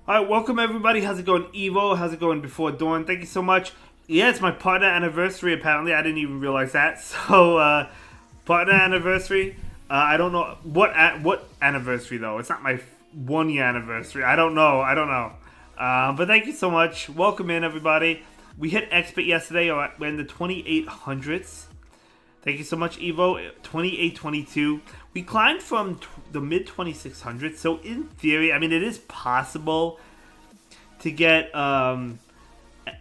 Alright, welcome everybody. How's it going, Evo? How's it going before dawn? Thank you so much. Yeah, it's my partner anniversary, apparently. I didn't even realize that. So, partner anniversary. I don't know. What anniversary, though? It's not my 1 year anniversary. I don't know. But thank you so much. Welcome in, everybody. We hit expert yesterday. We're in the 2800s. Thank you so much, Evo. 2822. We climbed from the mid 2600s, so in theory, I mean, it is possible to get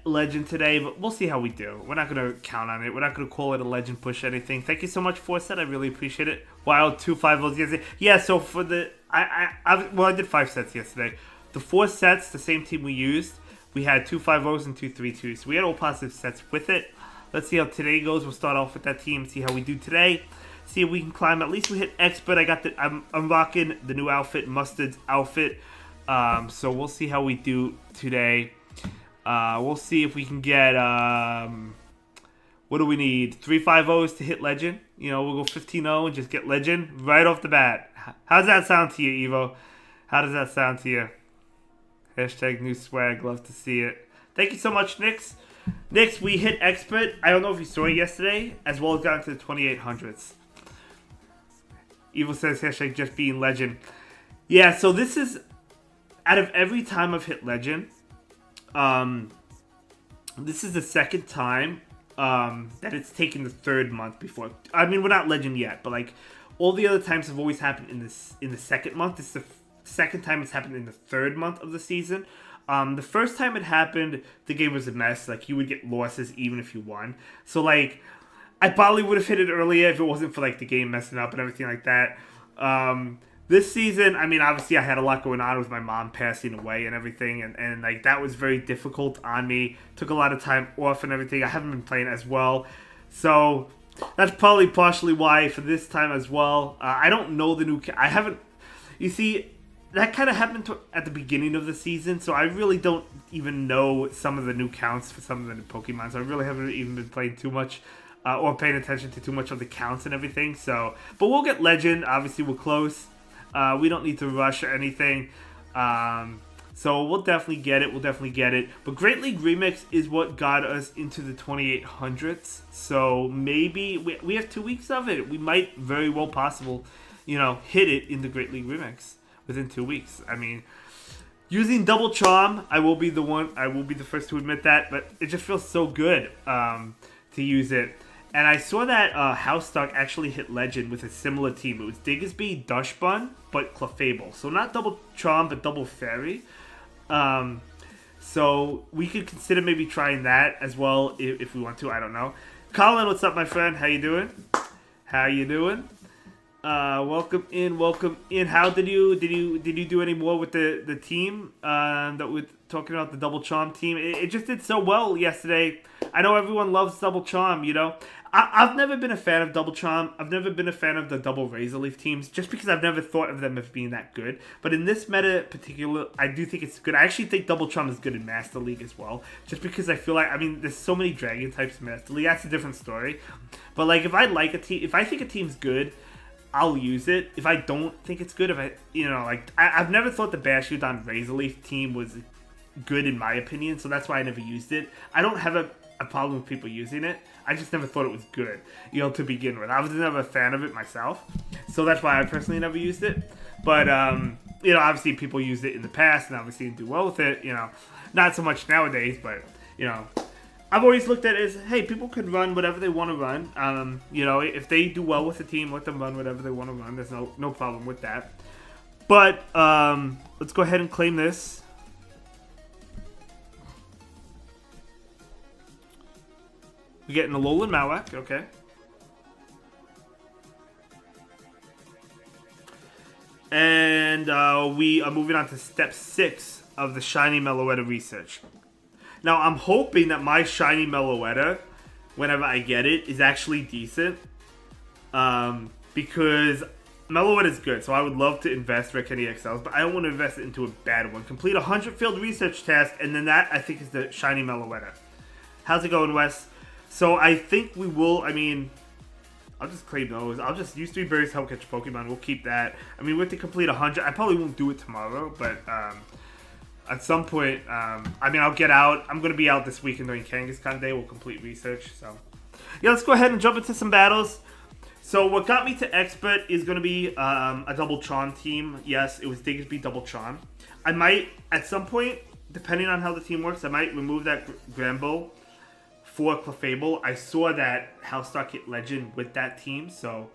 legend today, but we'll see how we do. We're not going to count on it. We're not going to call it a legend push or anything. Thank you so much, Forset. I really appreciate it. Wild 250s yesterday. Yeah, so for the I did 5 sets yesterday. The 4 sets, the same team we used, we had 250s and 232s. So we had all positive sets with it. Let's see how today goes. We'll start off with that team, see how we do today. See if we can climb. At least we hit expert. I'm rocking the new outfit, Mustard's outfit. So we'll see how we do today. We'll see if we can get what do we need? 3 5-0s to hit legend. You know, we'll go 15-0 and just get legend right off the bat. How's that sound to you, Evo? How does that sound to you? Hashtag new swag. Love to see it. Thank you so much, Nix. Next, we hit expert. I don't know if you saw it yesterday, as well as got into the 2800s. Evil says hashtag just being legend. Yeah, so this is out of every time I've hit legend. This is the second time that it's taken the 3rd month before. I mean, we're not legend yet, but like all the other times have always happened in the 2nd month. This is the second time it's happened in the 3rd month of the season. The first time it happened, the game was a mess. Like, you would get losses even if you won. So, like, I probably would have hit it earlier if it wasn't for, like, the game messing up and everything like that. This season, I mean, obviously I had a lot going on with my mom passing away and everything. And like, that was very difficult on me. Took a lot of time off and everything. I haven't been playing as well. So, that's probably partially why for this time as well. I don't know the new... I haven't... You see... That kind of happened at the beginning of the season, so I really don't even know some of the new counts for some of the new Pokemon. So I really haven't even been playing too much or paying attention to too much of the counts and everything. So, but we'll get Legend. Obviously, we're close. We don't need to rush or anything. So we'll definitely get it. But Great League Remix is what got us into the 2800s. So maybe we have 2 weeks of it. We might very well possible, hit it in the Great League Remix within 2 weeks. I mean, using Double Charm, I will be the first to admit that, but it just feels so good to use it. And I saw that Housestock actually hit Legend with a similar team. It was Diggersby, Dushbun, but Clefable. So not Double Charm, but Double Fairy. So we could consider maybe trying that as well if we want to. I don't know. Colin, what's up, my friend? How you doing? Welcome in. How did you do any more with the team that we're talking about, the Double Charm team? It just did so well yesterday. I know everyone loves Double Charm, I've never been a fan of Double Charm. I've never been a fan of the Double Razor Leaf teams, just because I've never thought of them as being that good. But in this meta particular, I do think it's good. I actually think Double Charm is good in Master League as well, just because I feel like, there's so many Dragon types in Master League. That's a different story. But like, if I think a team's good, I'll use it. If I don't think it's good, I've never thought the Bastiodon Razor Leaf team was good in my opinion, so that's why I never used it. I don't have a problem with people using it. I just never thought it was good, to begin with. I was never a fan of it myself, so that's why I personally never used it. But, obviously people used it in the past, and obviously didn't do well with it, Not so much nowadays, but, I've always looked at it as, hey, people could run whatever they want to run. If they do well with the team, let them run whatever they want to run. There's no problem with that. But let's go ahead and claim this. We're getting a Alolan Malak, okay. And we are moving on to step 6 of the Shiny Meloetta research. Now, I'm hoping that my Shiny Meloetta, whenever I get it, is actually decent. Because Meloetta is good, so I would love to invest Rare Candy XLs, but I don't want to invest it into a bad one. Complete 100 field research task, and then that, I think, is the Shiny Meloetta. How's it going, Wes? So I think we will, I'll just claim those. I'll just use 3 berries to help catch Pokemon. We'll keep that. We have to complete 100. I probably won't do it tomorrow, but At some point, I mean, I'll get out. I'm going to be out this weekend during Kangaskhan Day. We'll complete research. So, yeah, let's go ahead and jump into some battles. So, what got me to expert is going to be a double Tron team. Yes, it was Diggersby double Tron. I might, at some point, depending on how the team works, I might remove that Granbull for Clefable. I saw that Hellstalk hit Legend with that team. So,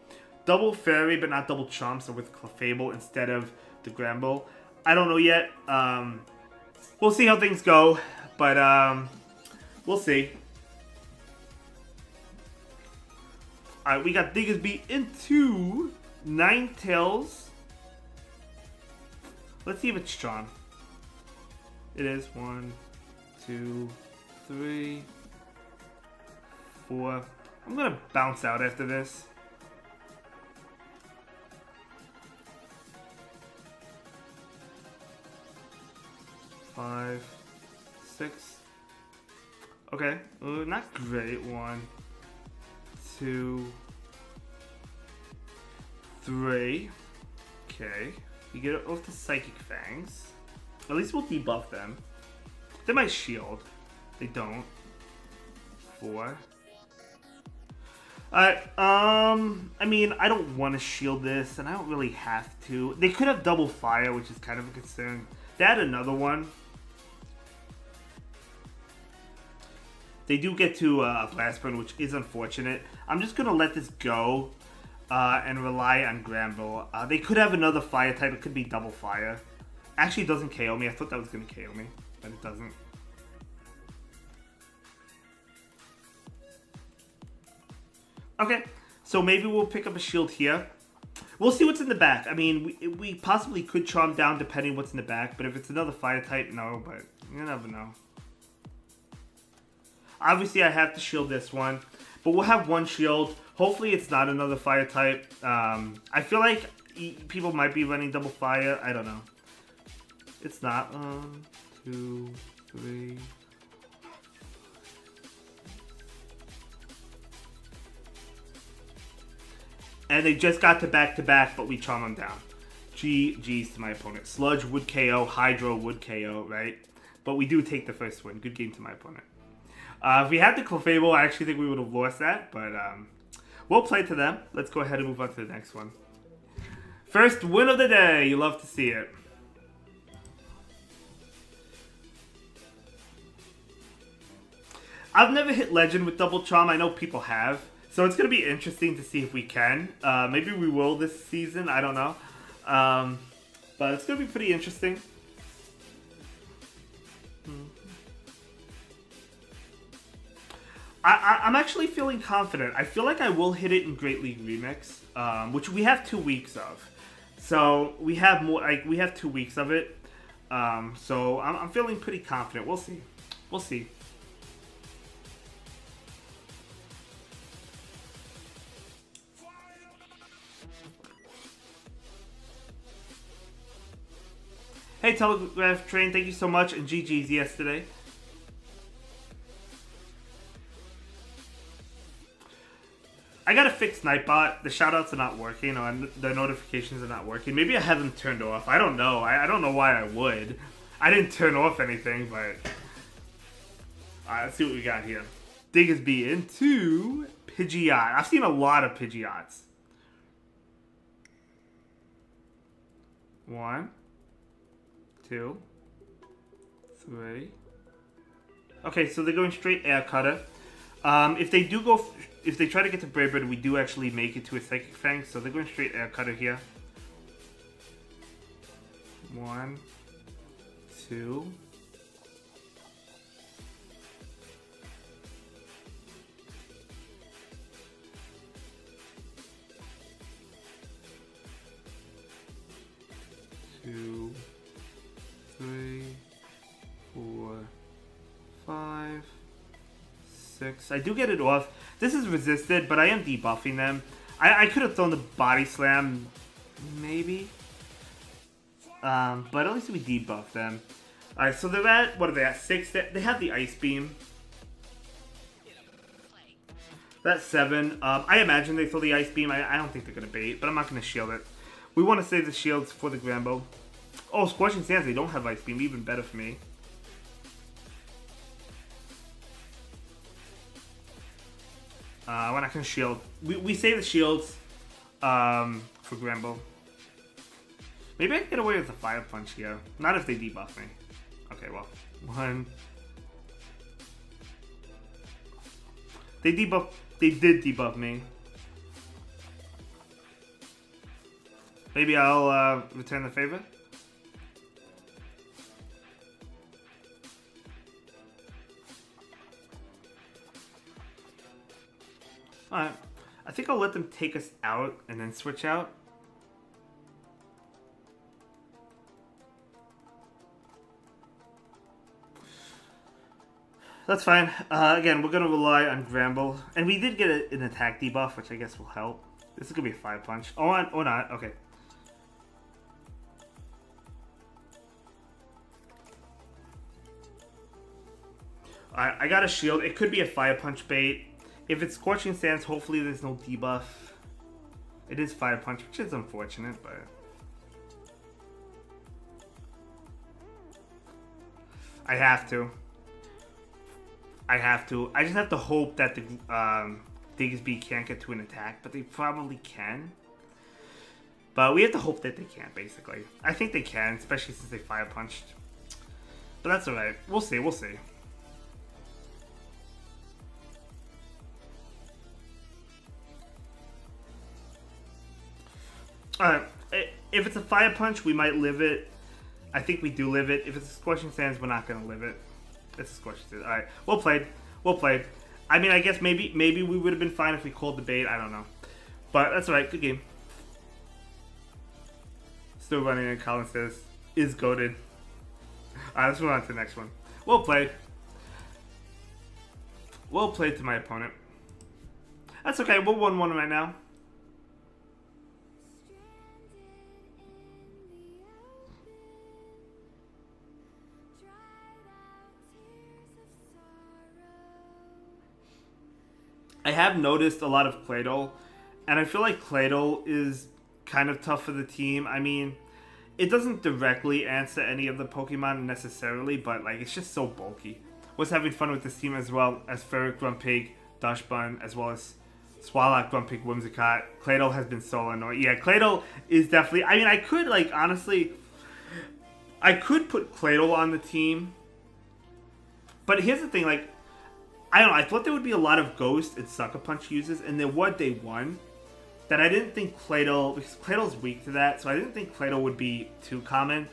double Fairy, but not double Chomp. So, with Clefable instead of the Granbull. I don't know yet. We'll see how things go, but we'll see. Alright, we got Diggersby into Ninetales. Let's see if it's Tron. It is 1, 2, 3, 4. I'm gonna bounce out after this. Five, 6. Okay, not great. 1, 2, 3. Okay, you get it off the Psychic Fangs. At least we'll debuff them. They might shield. They don't. 4. I mean, I don't want to shield this, and I don't really have to. They could have double fire, which is kind of a concern. They had another one. They do get to Blast Burn, which is unfortunate. I'm just going to let this go and rely on Granbull. They could have another fire type. It could be double fire. Actually, it doesn't KO me. I thought that was going to KO me, but it doesn't. Okay, so maybe we'll pick up a shield here. We'll see what's in the back. I mean, we possibly could charm down depending what's in the back, but if it's another fire type, no, but you never know. Obviously, I have to shield this one, but we'll have one shield. Hopefully, it's not another fire type. I feel like people might be running double fire. I don't know. It's not. 1, 2, 3. And they just got to back, but we charm them down. GG's to my opponent. Sludge would KO, Hydro would KO, right? But we do take the first win. Good game to my opponent. If we had the Clefable, I actually think we would have lost that, but we'll play to them. Let's go ahead and move on to the next one. First win of the day. You love to see it. I've never hit Legend with Double Charm. I know people have. So it's going to be interesting to see if we can. Maybe we will this season. I don't know. But it's going to be pretty interesting. I'm actually feeling confident. I feel like I will hit it in Great League Remix, which we have 2 weeks of. So we have more. Like we have 2 weeks of it. So I'm feeling pretty confident. We'll see. We'll see. Hey, Telegraph Train, thank you so much, and GG's yesterday. I gotta fix Nightbot. The shoutouts are not working, or the notifications are not working. Maybe I have them turned off. I don't know. I don't know why I would. I didn't turn off anything, but... Alright, let's see what we got here. Diggersby into Pidgeot. I've seen a lot of Pidgeots. 1, 2, 3. Okay, so they're going straight Air Cutter. If they do go, if they try to get to Brave Bird, we do actually make it to a Psychic Fang, so they're going straight Air Cutter here. 1, 2. Two, 3, 4, 5, 6. I do get it off. This is resisted, but I am debuffing them. I could have thrown the Body Slam, maybe. But at least we debuff them. Alright, so they're at, what are they at? 6? They have the Ice Beam. That's 7. I imagine they throw the Ice Beam. I don't think they're going to bait, but I'm not going to shield it. We want to save the shields for the Granbull. Oh, Scorching Sands, they don't have Ice Beam. Even better for me. We're not gonna shield. We save the shields for Gramble. Maybe I can get away with a Fire Punch here. Not if they debuff me. Okay, well. One. They did debuff me. Maybe I'll return the favor. Alright. I think I'll let them take us out and then switch out. That's fine. Again, we're going to rely on Gramble. And we did get an attack debuff, which I guess will help. This is going to be a 5-punch. Or not. Okay. Alright, I got a shield. It could be a 5-punch bait. If it's Scorching Sands, hopefully there's no debuff. It is 5-punch, which is unfortunate, but... I have to. I just have to hope that the Diggsby can't get to an attack, but they probably can. But we have to hope that they can, basically. I think they can, especially since they 5-punched. But that's alright. We'll see. Alright, if it's a 5-punch, we might live it. I think we do live it. If it's a Scorching Sands, we're not going to live it. It's a Scorching Sands. Alright, well played. I mean, I guess maybe we would have been fine if we called the bait. I don't know. But that's alright, good game. Still running in, Colin says, is goated. Alright, let's move on to the next one. Well played. Well played to my opponent. That's okay, we're 1-1 right now. I have noticed a lot of Claydol, and I feel like Claydol is kind of tough for the team. I mean, it doesn't directly answer any of the Pokemon necessarily, but like it's just so bulky. Was having fun with this team as well as Ferric, Grumpig, Dashbun, as well as Swallow, Grumpig, Whimsicott. Claydol has been so annoying. Yeah, Claydol is definitely... I mean, I could, like, honestly... I could put Claydol on the team. But here's the thing, like... I don't know, I thought there would be a lot of Ghost and Sucker Punch uses, and there were day one. That I didn't think Claydol... Because Claydol's weak to that, so I didn't think Claydol would be too common.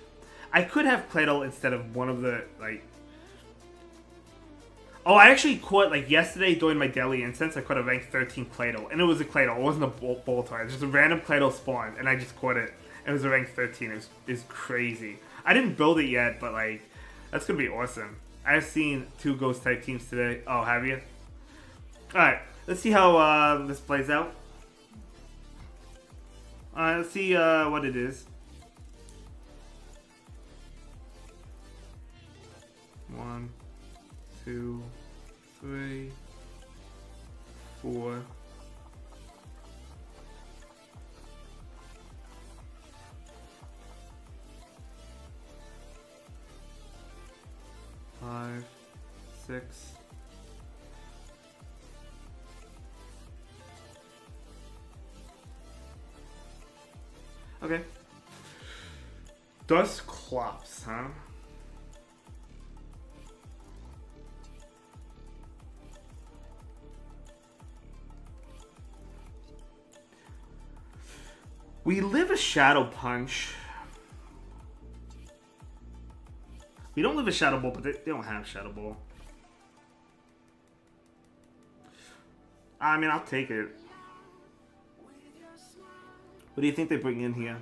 I could have Claydol instead of one of the, like... Oh, I actually caught, like, yesterday during my daily incense, I caught a rank 13 Claydol. And it was a Claydol. It wasn't a Boltar. It was just a random Claydol spawn. And I just caught it. It was a rank 13. It was crazy. I didn't build it yet, but, like, that's going to be awesome. I've seen 2 Ghost-type teams today. Oh, have you? Alright. Let's see how this plays out. Alright, let's see what it is. 1, 2, 3, 4. Five, 6. Okay. Dusclops, huh? We live a Shadow Punch. We don't live a Shadow Ball, but they don't have Shadow Ball. I mean, I'll take it. What do you think they bring in here?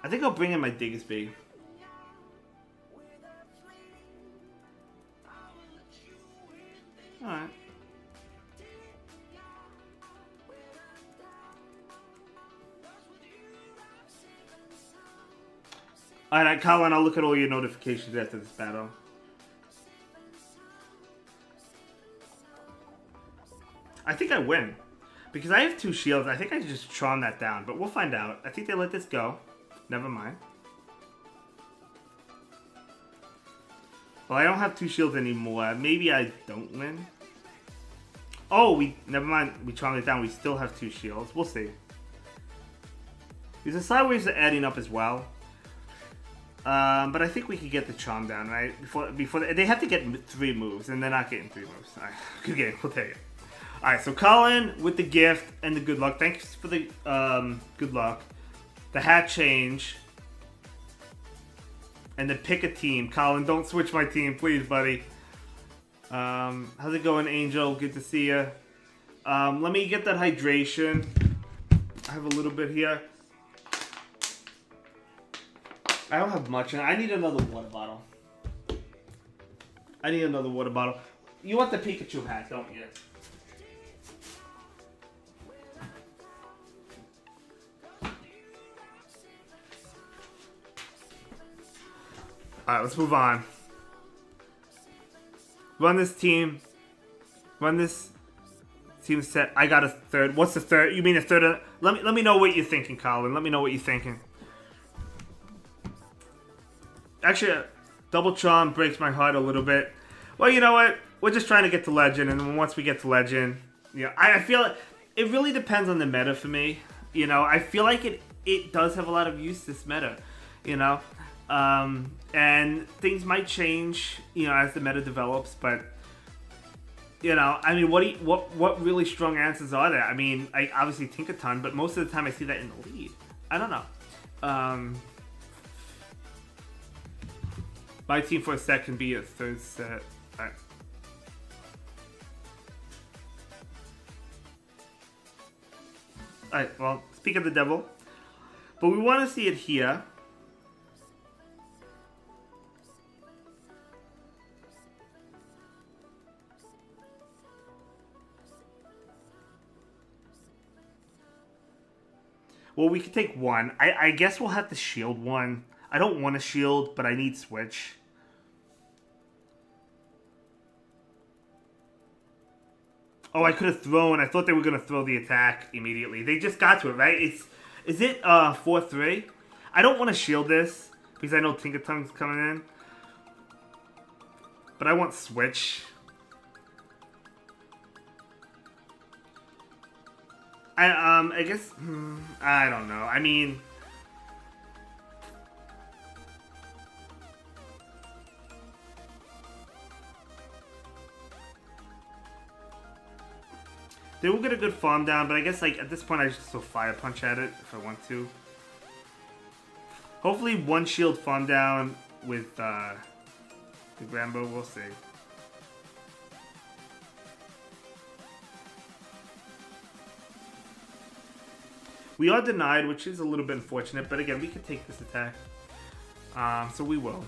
I think I'll bring in my Diggsby. Alright. Alright, Colin, I'll look at all your notifications after this battle. I think I win. Because I have 2 shields. I think I just charm that down. But we'll find out. I think they let this go. Never mind. Well, I don't have 2 shields anymore. Maybe I don't win. Oh, never mind. We charmed it down. We still have 2 shields. We'll see. These sideways are adding up as well. But I think we could get the charm down, right? Before they have to get 3 moves, and they're not getting 3 moves. All right, good game. We'll take it. All right, so Colin with the gift and the good luck. Thanks for the good luck. The hat change. And then pick a team. Colin, don't switch my team, please, buddy. How's it going, Angel? Good to see you. Let me get that hydration. I have a little bit here. I don't have much. I need another water bottle. You want the Pikachu hat, don't you? Alright, let's move on. Run this team set. I got a third. What's the third? You mean a third? Let me know what you're thinking, Colin. Let me know what you're thinking. Actually, double charm breaks my heart a little bit. Well, you know what? We're just trying to get to legend, and once we get to legend, I feel it really depends on the meta for me. I feel like it does have a lot of use, this meta. And things might change, as the meta develops. But I mean, what really strong answers are there? I mean, I obviously Tinkaton, but most of the time I see that in the lead. I don't know. My team for a set can be a third set. Alright. Alright, well, speak of the devil. But we want to see it here. Well, we could take one. I guess we'll have to shield one. I don't want to shield, but I need switch. Oh, I could have thrown. I thought they were going to throw the attack immediately. They just got to it, right? Is it 4-3? I don't want to shield this because I know Tinkaton's coming in. But I want switch. I guess, I don't know. I mean, they will get a good farm down, but I guess like at this point I just throw Fire Punch at it if I want to. Hopefully one shield farm down with the Grambo, we'll see. We are denied, which is a little bit unfortunate, but again, we could take this attack. So we will.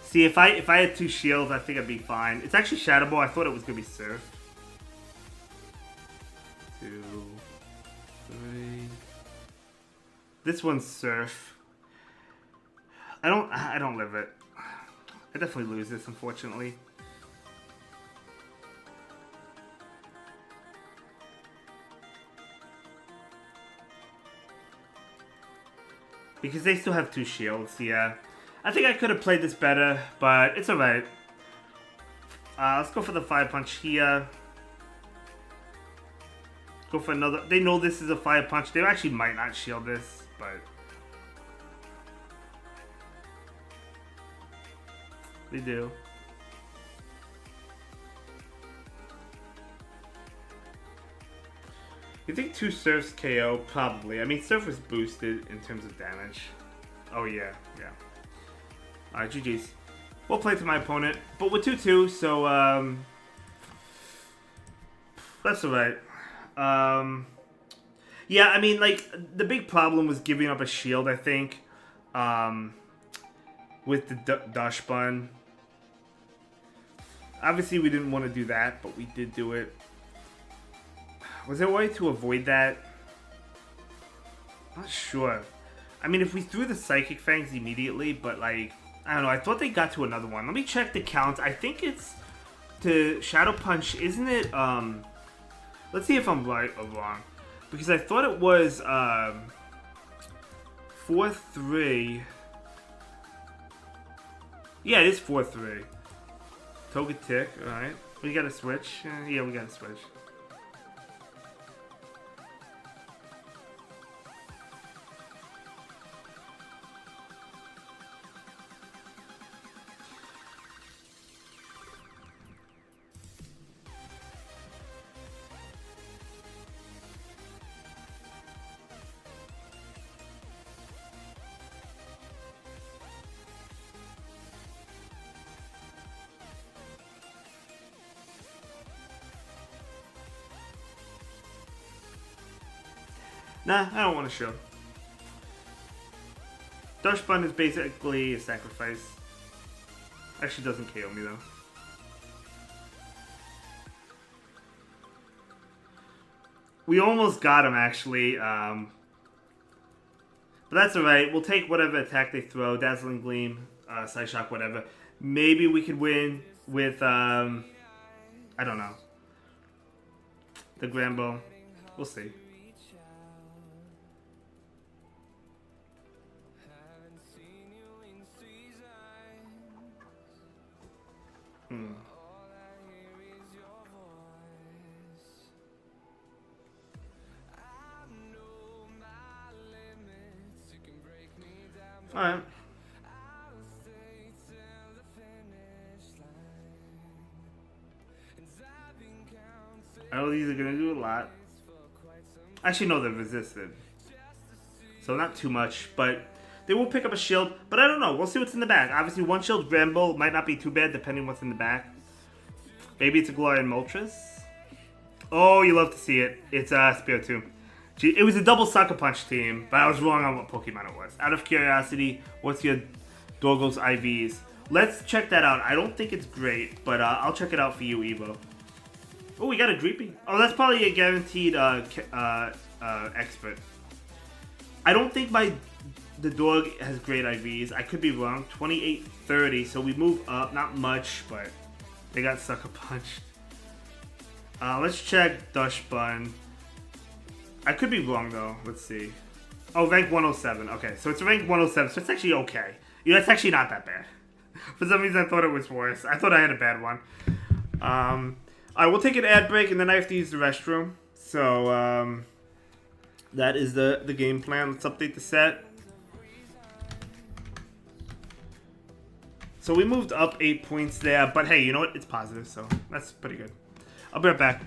See, if I had 2 shields, I think I'd be fine. It's actually Shadow Ball. I thought it was gonna be Surf. 2, 3. This one's Surf. I don't live it. I definitely lose this, unfortunately. Because they still have 2 shields, yeah. I think I could have played this better, but it's alright. Let's go for the Fire Punch here. Go for another. They know this is a Fire Punch. They actually might not shield this, but they do. You think 2 Surfs KO? Probably. I mean, Surf was boosted in terms of damage. Oh, yeah. Yeah. Alright, GG's. We'll play to my opponent. But we're 2-2, so, that's alright. Yeah, I mean, like, the big problem was giving up a shield, I think. With the Dash Bun. Obviously, we didn't want to do that, but we did do it. Was there a way to avoid that? Not sure. I mean, if we threw the Psychic Fangs immediately, but like, I don't know. I thought they got to another one. Let me check the count. I think it's to Shadow Punch, isn't it? Let's see if I'm right or wrong. Because I thought it was 4-3. Yeah, it is 4-3. Togetic, alright. We gotta switch. Yeah, we gotta switch. Nah, I don't want to show. Dustbun is basically a sacrifice. Actually doesn't KO me though. We almost got him actually. But that's alright. We'll take whatever attack they throw. Dazzling Gleam, Side Shock, whatever. Maybe we could win with, I don't know. The Grambo. We'll see. Alright. I know these are going to do a lot. Actually, no, they're resisted. So not too much, but they will pick up a shield. But I don't know. We'll see what's in the back. Obviously, one shield Gramble might not be too bad, depending what's in the back. Maybe it's a Galarian Moltres. Oh, you love to see it. It's Spiritomb. It was a double Sucker Punch team, but I was wrong on what Pokemon it was. Out of curiosity, what's your Dorgo's IVs? Let's check that out. I don't think it's great, but I'll check it out for you, Evo. Oh, we got a Dreepy. Oh, that's probably a guaranteed expert. I don't think the dog has great IVs. I could be wrong. 28-30, so we move up. Not much, but they got Sucker Punched. Let's check Dustbun. I could be wrong though. Let's see. Oh, rank 107. Okay, so it's rank 107, so it's actually okay. Yeah, it's actually not that bad. For some reason, I thought it was worse. I thought I had a bad one. I will take an ad break, and then I have to use the restroom. So that is the game plan. Let's update the set. So we moved up 8 points there, but hey, you know what? It's positive, so that's pretty good. I'll be right back.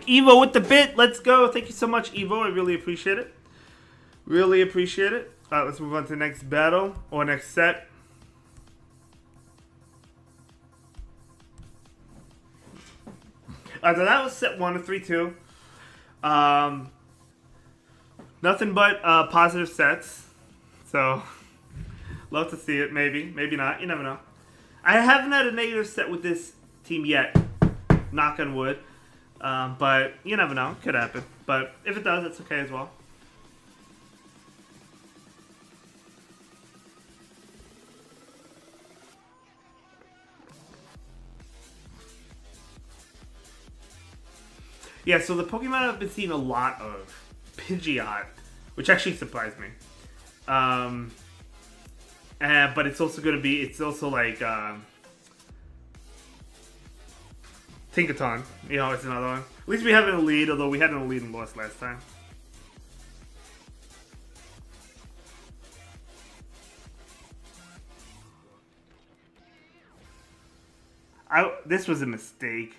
Evo with the bit. Let's go. Thank you so much, Evo. I really appreciate it. Really appreciate it. Alright, let's move on to the next battle or next set. Alright, so that was set 1 of 3-2. Nothing but positive sets. So, love to see it. Maybe. Maybe not. You never know. I haven't had a negative set with this team yet. Knock on wood. But you never know. Could happen. But if it does, it's okay as well. Yeah, so the Pokemon I've been seeing a lot of, Pidgeot, which actually surprised me. But it's also going to be, it's also like Tinkaton. You know, it's another one. At least we have it in the lead, although we had it in the lead and lost last time. This was a mistake.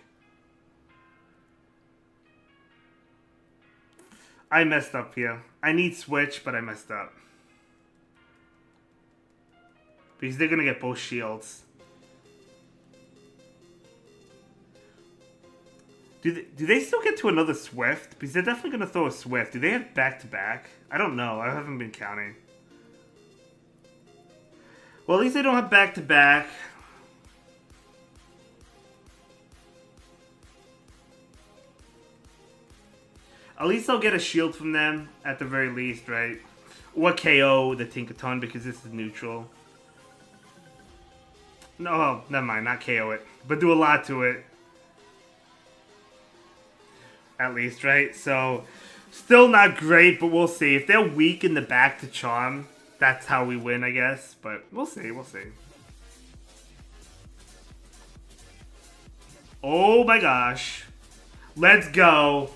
I messed up here. I need switch, but I messed up. Because they're gonna get both shields. Do they still get to another Swift? Because they're definitely gonna throw a Swift. Do they have back-to-back? I don't know. I haven't been counting. Well, at least they don't have back-to-back. At least I'll get a shield from them, at the very least, right? Or KO the Tinkaton, because this is neutral. No, never mind, not KO it. But do a lot to it. At least, right? So, still not great, but we'll see. If they're weak in the back to Charm, that's how we win, I guess. But we'll see, we'll see. Oh my gosh. Let's go.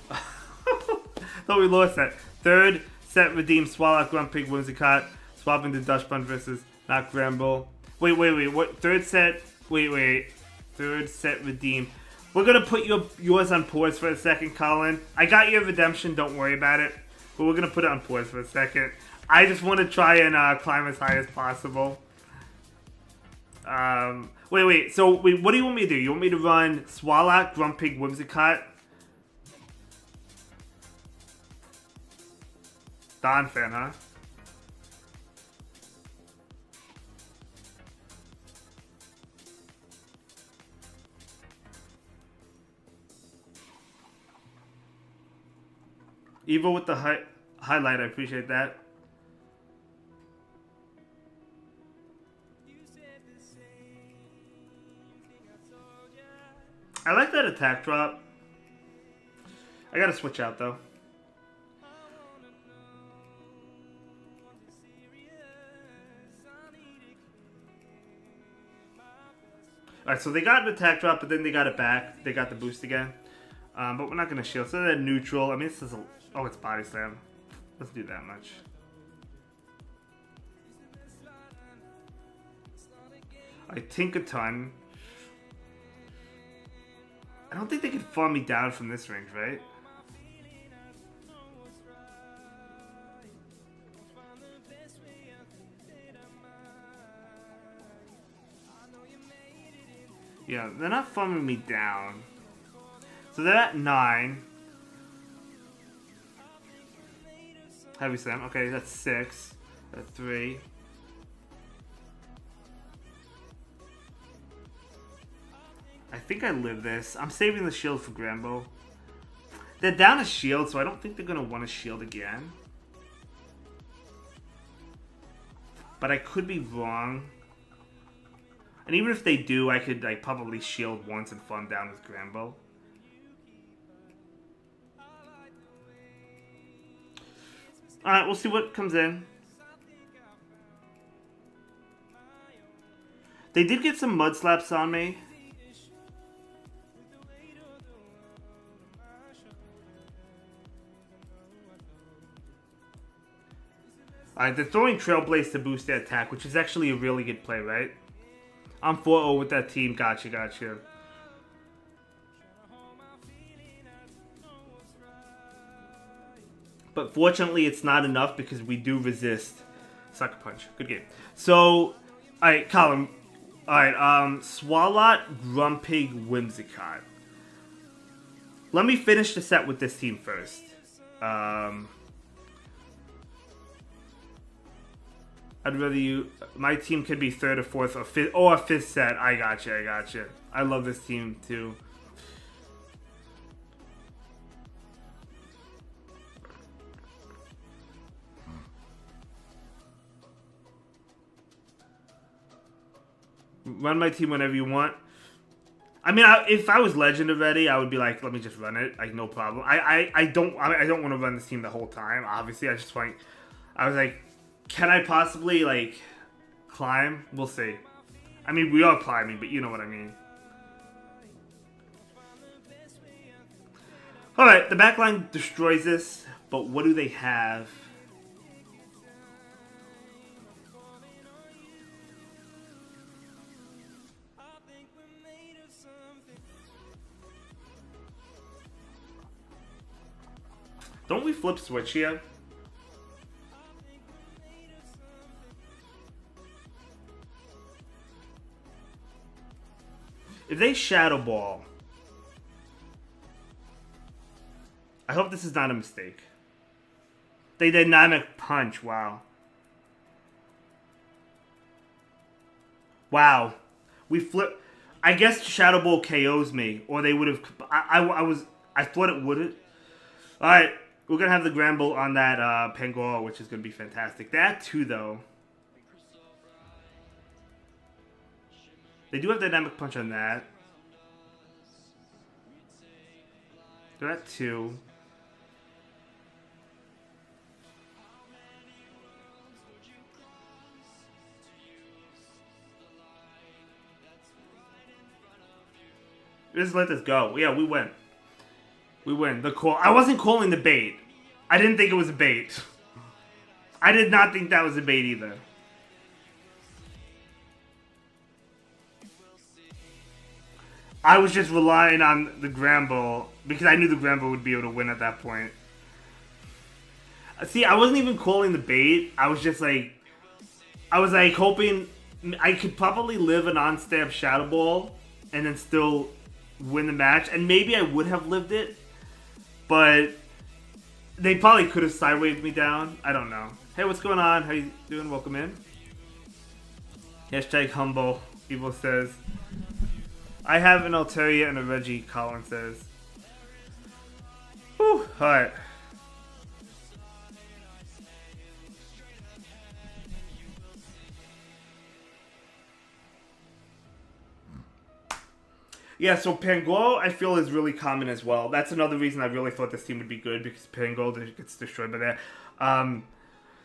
Thought we lost that. Third set redeemed Swallow, Grumpig, Whimsicott, swapping the Dustbun versus not Gramble. Wait, what? Third set? Wait. Third set redeemed. We're gonna put yours on pause for a second, Colin. I got your redemption, don't worry about it. But we're gonna put it on pause for a second. I just want to try and climb as high as possible. Wait. So, what do you want me to do? You want me to run Swallow, Grumpig, Whimsicott? Don fan, huh? Evo with the highlight, I appreciate that. I like that attack drop. I gotta switch out though. Alright, so they got an attack drop, but then they got it back. They got the boost again. But we're not going to shield. So they're neutral. I mean, this is a... Oh, it's Body Slam. Let's do that much. Alright, Tinkaton. I don't think they can farm me down from this range, right? Yeah, they're not farming me down. So they're at 9. Heavy Slam. Okay, that's 6. That's 3. I think I live this. I'm saving the shield for Grambo. They're down a shield, so I don't think they're going to want a shield again. But I could be wrong. And even if they do, I could like probably shield once and farm down with Grambo. Alright, we'll see what comes in. They did get some mud slaps on me. Alright, they're throwing Trailblaze to boost their attack, which is actually a really good play, right? I'm 4-0 with that team. Gotcha. But fortunately, it's not enough because we do resist Sucker Punch. Good game. So, alright, Colin. Alright, Swalot, Grumpig, Whimsicott. Let me finish the set with this team first. I'd rather you... My team could be 3rd or 4th or 5th... Or a 5th set. I gotcha. I love this team, too. Run my team whenever you want. I mean, if I was Legend already, I would be like, let me just run it, like no problem. I don't want to run this team the whole time. Obviously, I was like, can I possibly like climb? We'll see. I mean, we are climbing, but you know what I mean. All right, the backline destroys this, but what do they have? Don't we flip switch here? If they Shadow Ball, I hope this is not a mistake. They Dynamic Punch, wow. Wow. We flip. I guess Shadow Ball KOs me, or they would have. I thought it wouldn't. Alright, we're going to have the Granbull on that Pangoro, which is going to be fantastic. That too, though. They do have Dynamic Punch on that. That too. Just let this go. Yeah, we win. We win. The call. I wasn't calling the bait. I didn't think it was a bait. I did not think that was a bait either. I was just relying on the Granbull because I knew the Granbull would be able to win at that point. See, I wasn't even calling the bait. I was just like, I was like hoping I could probably live an on-stab Shadow Ball and then still win the match. And maybe I would have lived it, but they probably could have sidewayed me down. I don't know. Hey, what's going on? How you doing? Welcome in. Hashtag humble. Evil says, I have an Altaria and a Reggie, Colin says. Whew, alright. Yeah, so Pangoro I feel is really common as well. That's another reason I really thought this team would be good, because Pangoro gets destroyed by that.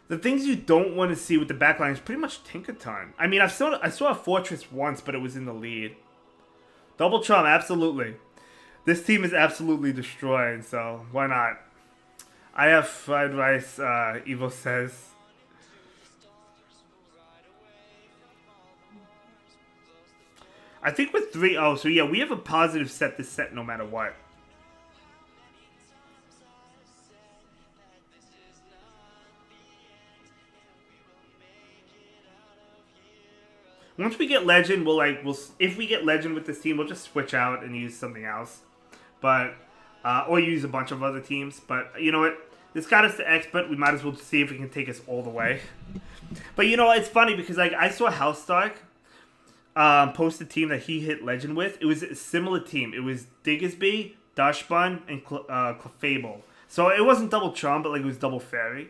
The things you don't want to see with the backline is pretty much Tinkaton. I mean, I saw a Fortress once, but it was in the lead. Double Charm, absolutely. This team is absolutely destroying, so why not? I have fried rice, Evo says. I think with 3-0, so yeah, we have a positive set this set no matter what. Once we get Legend, if we get Legend with this team, we'll just switch out and use something else. But, or use a bunch of other teams. But, you know what? This got us to Expert. We might as well see if it can take us all the way. But, you know, it's funny because, like, I saw Hellstark post a team that he hit Legend with. It was a similar team. It was Diggersby, Dashbun, and Clefable. So it wasn't double Charm, but, like, it was double Fairy.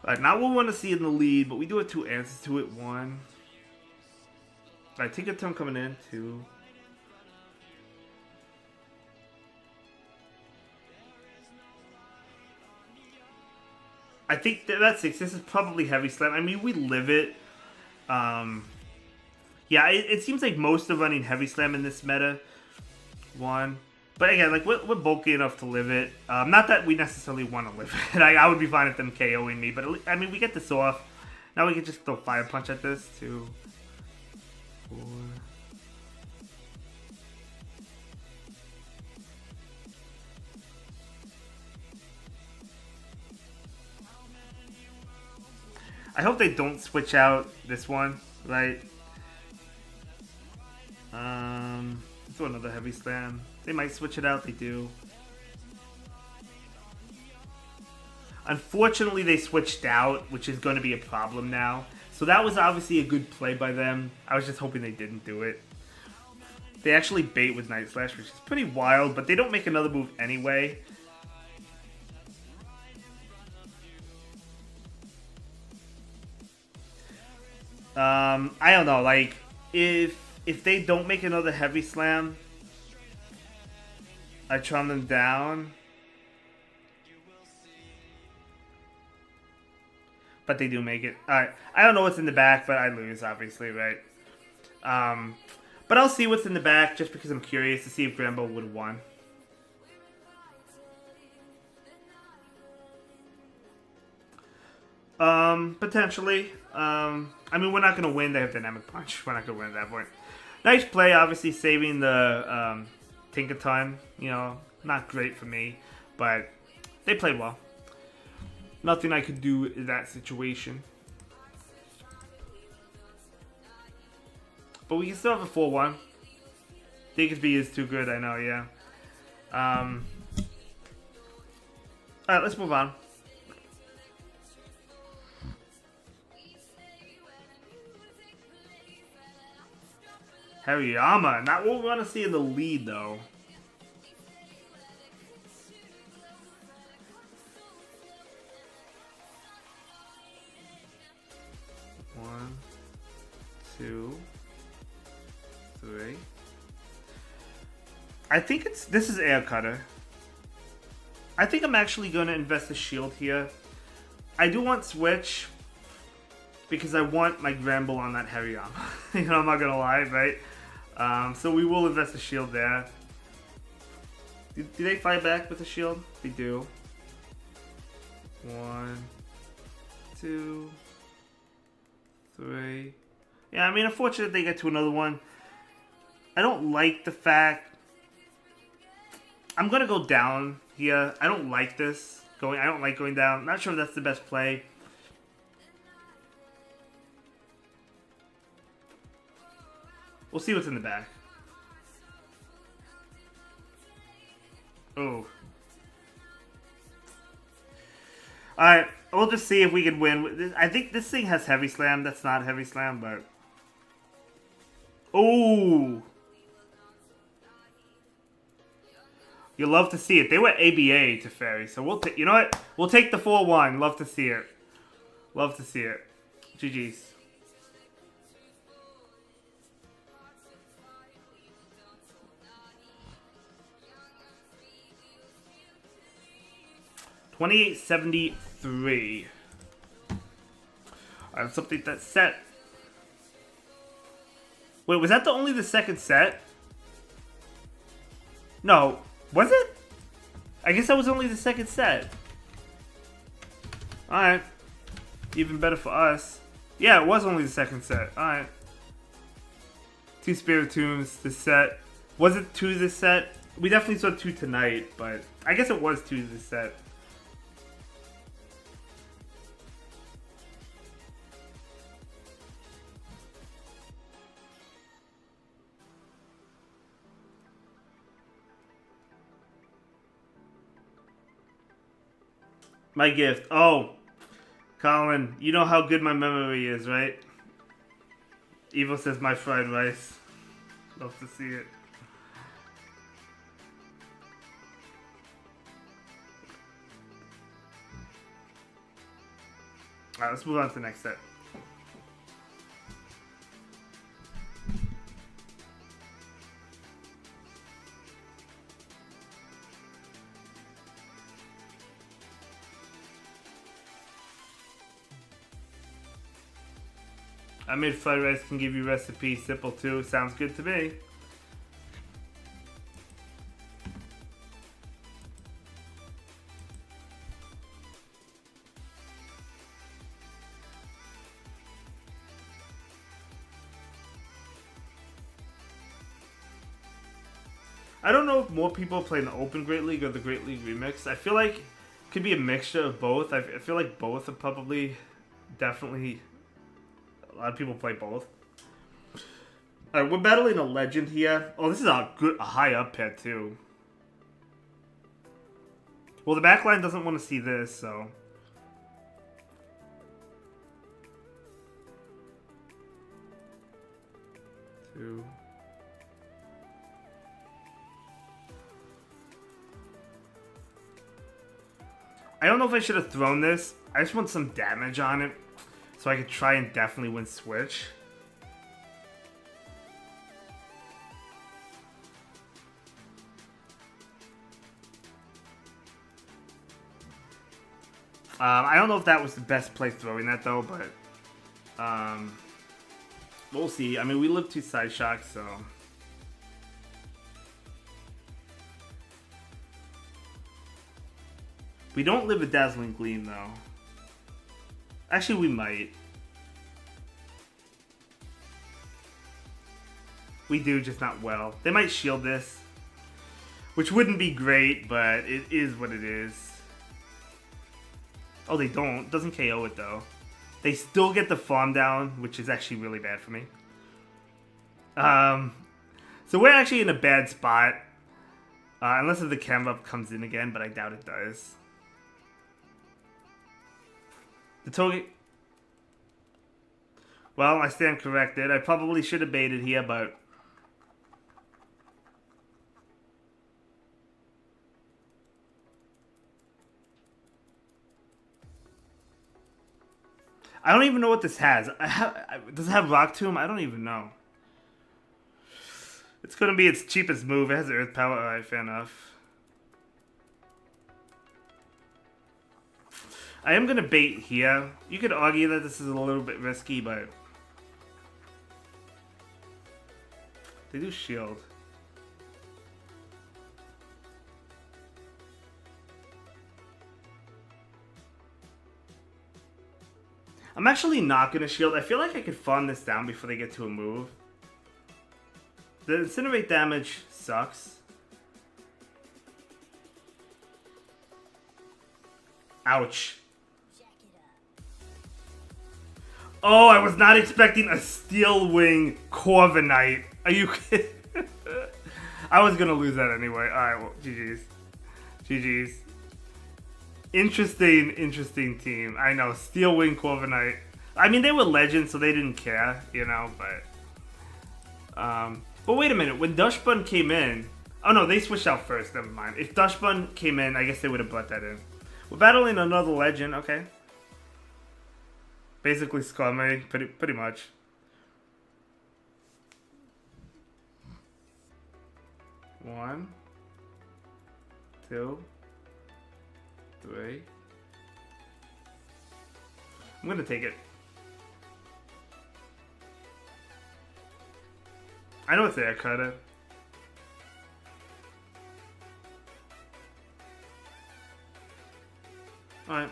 Alright, now we'll want to see in the lead, but we do have two answers to it. One. Alright, Tinkaton coming in. Two. I think that's 6. This is probably Heavy Slam. I mean, we live it. Yeah, it seems like most are running Heavy Slam in this meta. One. But again, like, we're bulky enough to live it. Not that we necessarily want to live it. I would be fine with them KOing me. But, I mean, we get this off. Now we can just throw Fire Punch at this. 2, 4. I hope they don't switch out this one, right? Let's do another Heavy Slam. They might switch it out, they do. Unfortunately, they switched out, which is going to be a problem now. So that was obviously a good play by them. I was just hoping they didn't do it. They actually bait with Night Slash, which is pretty wild, but they don't make another move anyway. I don't know. Like, if they don't make another heavy slam, I charm them down. But they do make it. Alright. I don't know what's in the back, but I lose, obviously, right? But I'll see what's in the back just because I'm curious to see if Granbull would have won. Potentially. I mean, we're not going to win. They have Dynamic Punch. We're not going to win at that point. Nice play, obviously, saving the Tinkaton. You know, not great for me, but they played well. Nothing I could do in that situation. But we can still have a 4-1. Diggsby is too good, I know, yeah. Alright, let's move on. Hariyama, not what we want to see in the lead, though. One, two, three. I think this is Air Cutter. I think I'm actually going to invest a shield here. I do want Switch because I want my Granbull on that Hariyama. You know, I'm not going to lie, right? So we will invest a shield there. Do they fight back with a shield? They do. One, two, three. Yeah, I mean, unfortunately they get to another one. I don't like the fact... I'm going to go down here. I don't like this. I don't like going down. Not sure if that's the best play. We'll see what's in the back. Oh. Alright, we'll just see if we can win. I think this thing has Heavy Slam. That's not Heavy Slam, but... Oh! You'll love to see it. They were ABA to Fairy, so we'll take... You know what? We'll take the 4-1. Love to see it. Love to see it. GG's. $28.73. Alright, let's update that set. Wait, was that only the second set? No. Was it? I guess that was only the second set. Alright. Even better for us. Yeah, it was only the second set. Alright. 2 Spiritombs this set. Was it 2 this set? We definitely saw 2 tonight, but I guess it was 2 this set. My gift. Oh, Colin, you know how good my memory is, right? Evo says my fried rice. Love to see it. Alright, let's move on to the next set. I made fried rice, can give you recipe, simple too. Sounds good to me. I don't know if more people play in the Open Great League or the Great League Remix. I feel like it could be a mixture of both. I feel like both are probably definitely... A lot of people play both. Alright, we're battling a legend here. Oh, this is a high up pet too. Well, the backline doesn't want to see this, so... Two. I don't know if I should have thrown this. I just want some damage on it. So I could try and definitely win Switch. I don't know if that was the best place throwing that though, but we'll see. I mean, we live 2 side shocks, so we don't live a Dazzling Gleam though. Actually, we might. We do, just not well. They might shield this, which wouldn't be great, but it is what it is. Oh, they don't. Doesn't KO it, though. They still get the farm down, which is actually really bad for me. So we're actually in a bad spot. Unless the camera up comes in again, but I doubt it does. The Toge... Well, I stand corrected. I probably should have baited here, but... I don't even know what this has. Does it have Rock Tomb? I don't even know. It's gonna be its cheapest move. It has Earth Power. Alright, fair enough. I am gonna bait here. You could argue that this is a little bit risky, but... They do shield. I'm actually not going to shield. I feel like I could farm this down before they get to a move. The Incinerate damage sucks. Ouch. Oh, I was not expecting a Steel Wing Corviknight. Are you kidding? I was going to lose that anyway. Alright, well, GG's. GG's. Interesting team. I know, Steel Wing Corviknight. I mean, they were legends, so they didn't care, you know, but wait a minute, when Dustbun came in... Oh no, they switched out first, never mind. If Dustbun came in, I guess they would have brought that in. We're battling another legend, okay. Basically Skarmory, pretty much. One, two, 3. I'm gonna take it. I know it's there, kinda. Alright.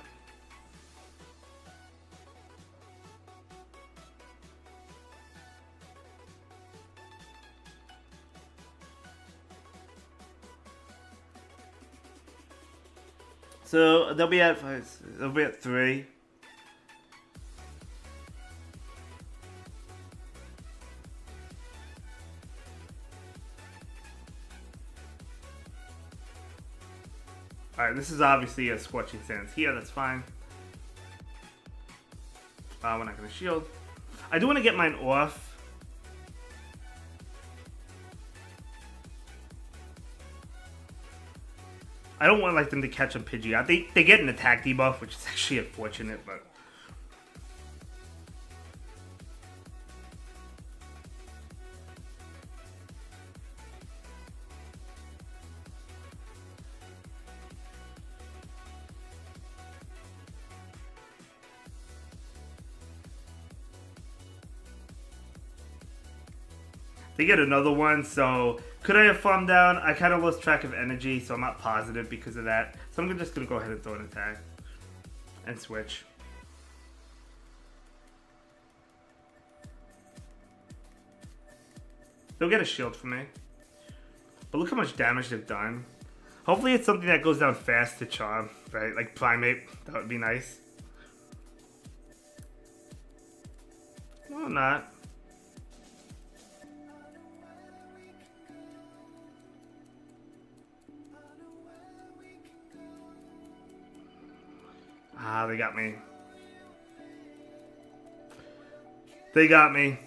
So they'll be at 3. Alright, this is obviously a Scorching Sands here, that's fine. We're not going to shield. I do want to get mine off. I don't want like them to catch a Pidgeot. They get an attack debuff, which is actually unfortunate, but... They get another one, so could I have farmed down? I kind of lost track of energy, so I'm not positive because of that. So I'm just going to go ahead and throw an attack and switch. They'll get a shield from me. But look how much damage they've done. Hopefully it's something that goes down fast to Charm, right? Like Primate, that would be nice. No, not. Ah, they got me. They got me.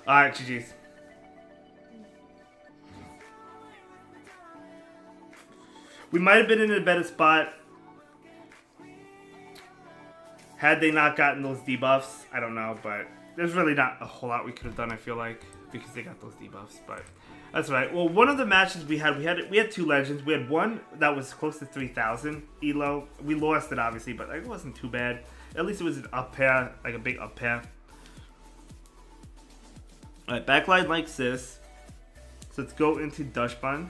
Alright, GG's. We might have been in a better spot Had they not gotten those debuffs, I don't know, but there's really not a whole lot we could have done, I feel like, because they got those debuffs, but that's right. Well, one of the matches we had two legends. We had one that was close to 3,000 elo. We lost it, obviously, but it wasn't too bad. At least it was an up pair, like a big up pair. Alright, backline like this. So let's go into Dashpan.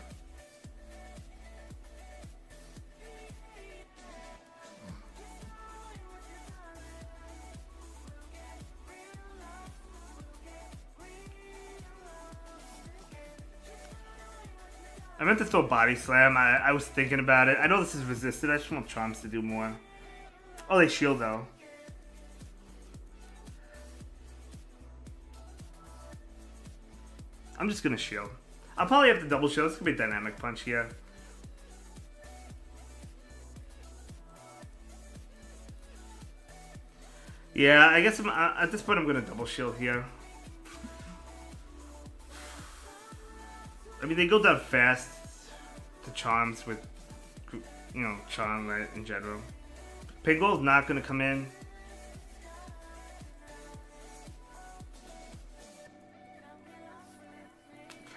I meant to throw Body Slam. I was thinking about it. I know this is resisted. I just want Charms to do more. Oh, they shield though. I'm just gonna shield. I'll probably have to double shield. This could be a Dynamic Punch here. Yeah, I guess at this point I'm gonna double shield here. I mean, they go down fast to Charms with, you know, Charm right, in general. Pingull's not gonna come in.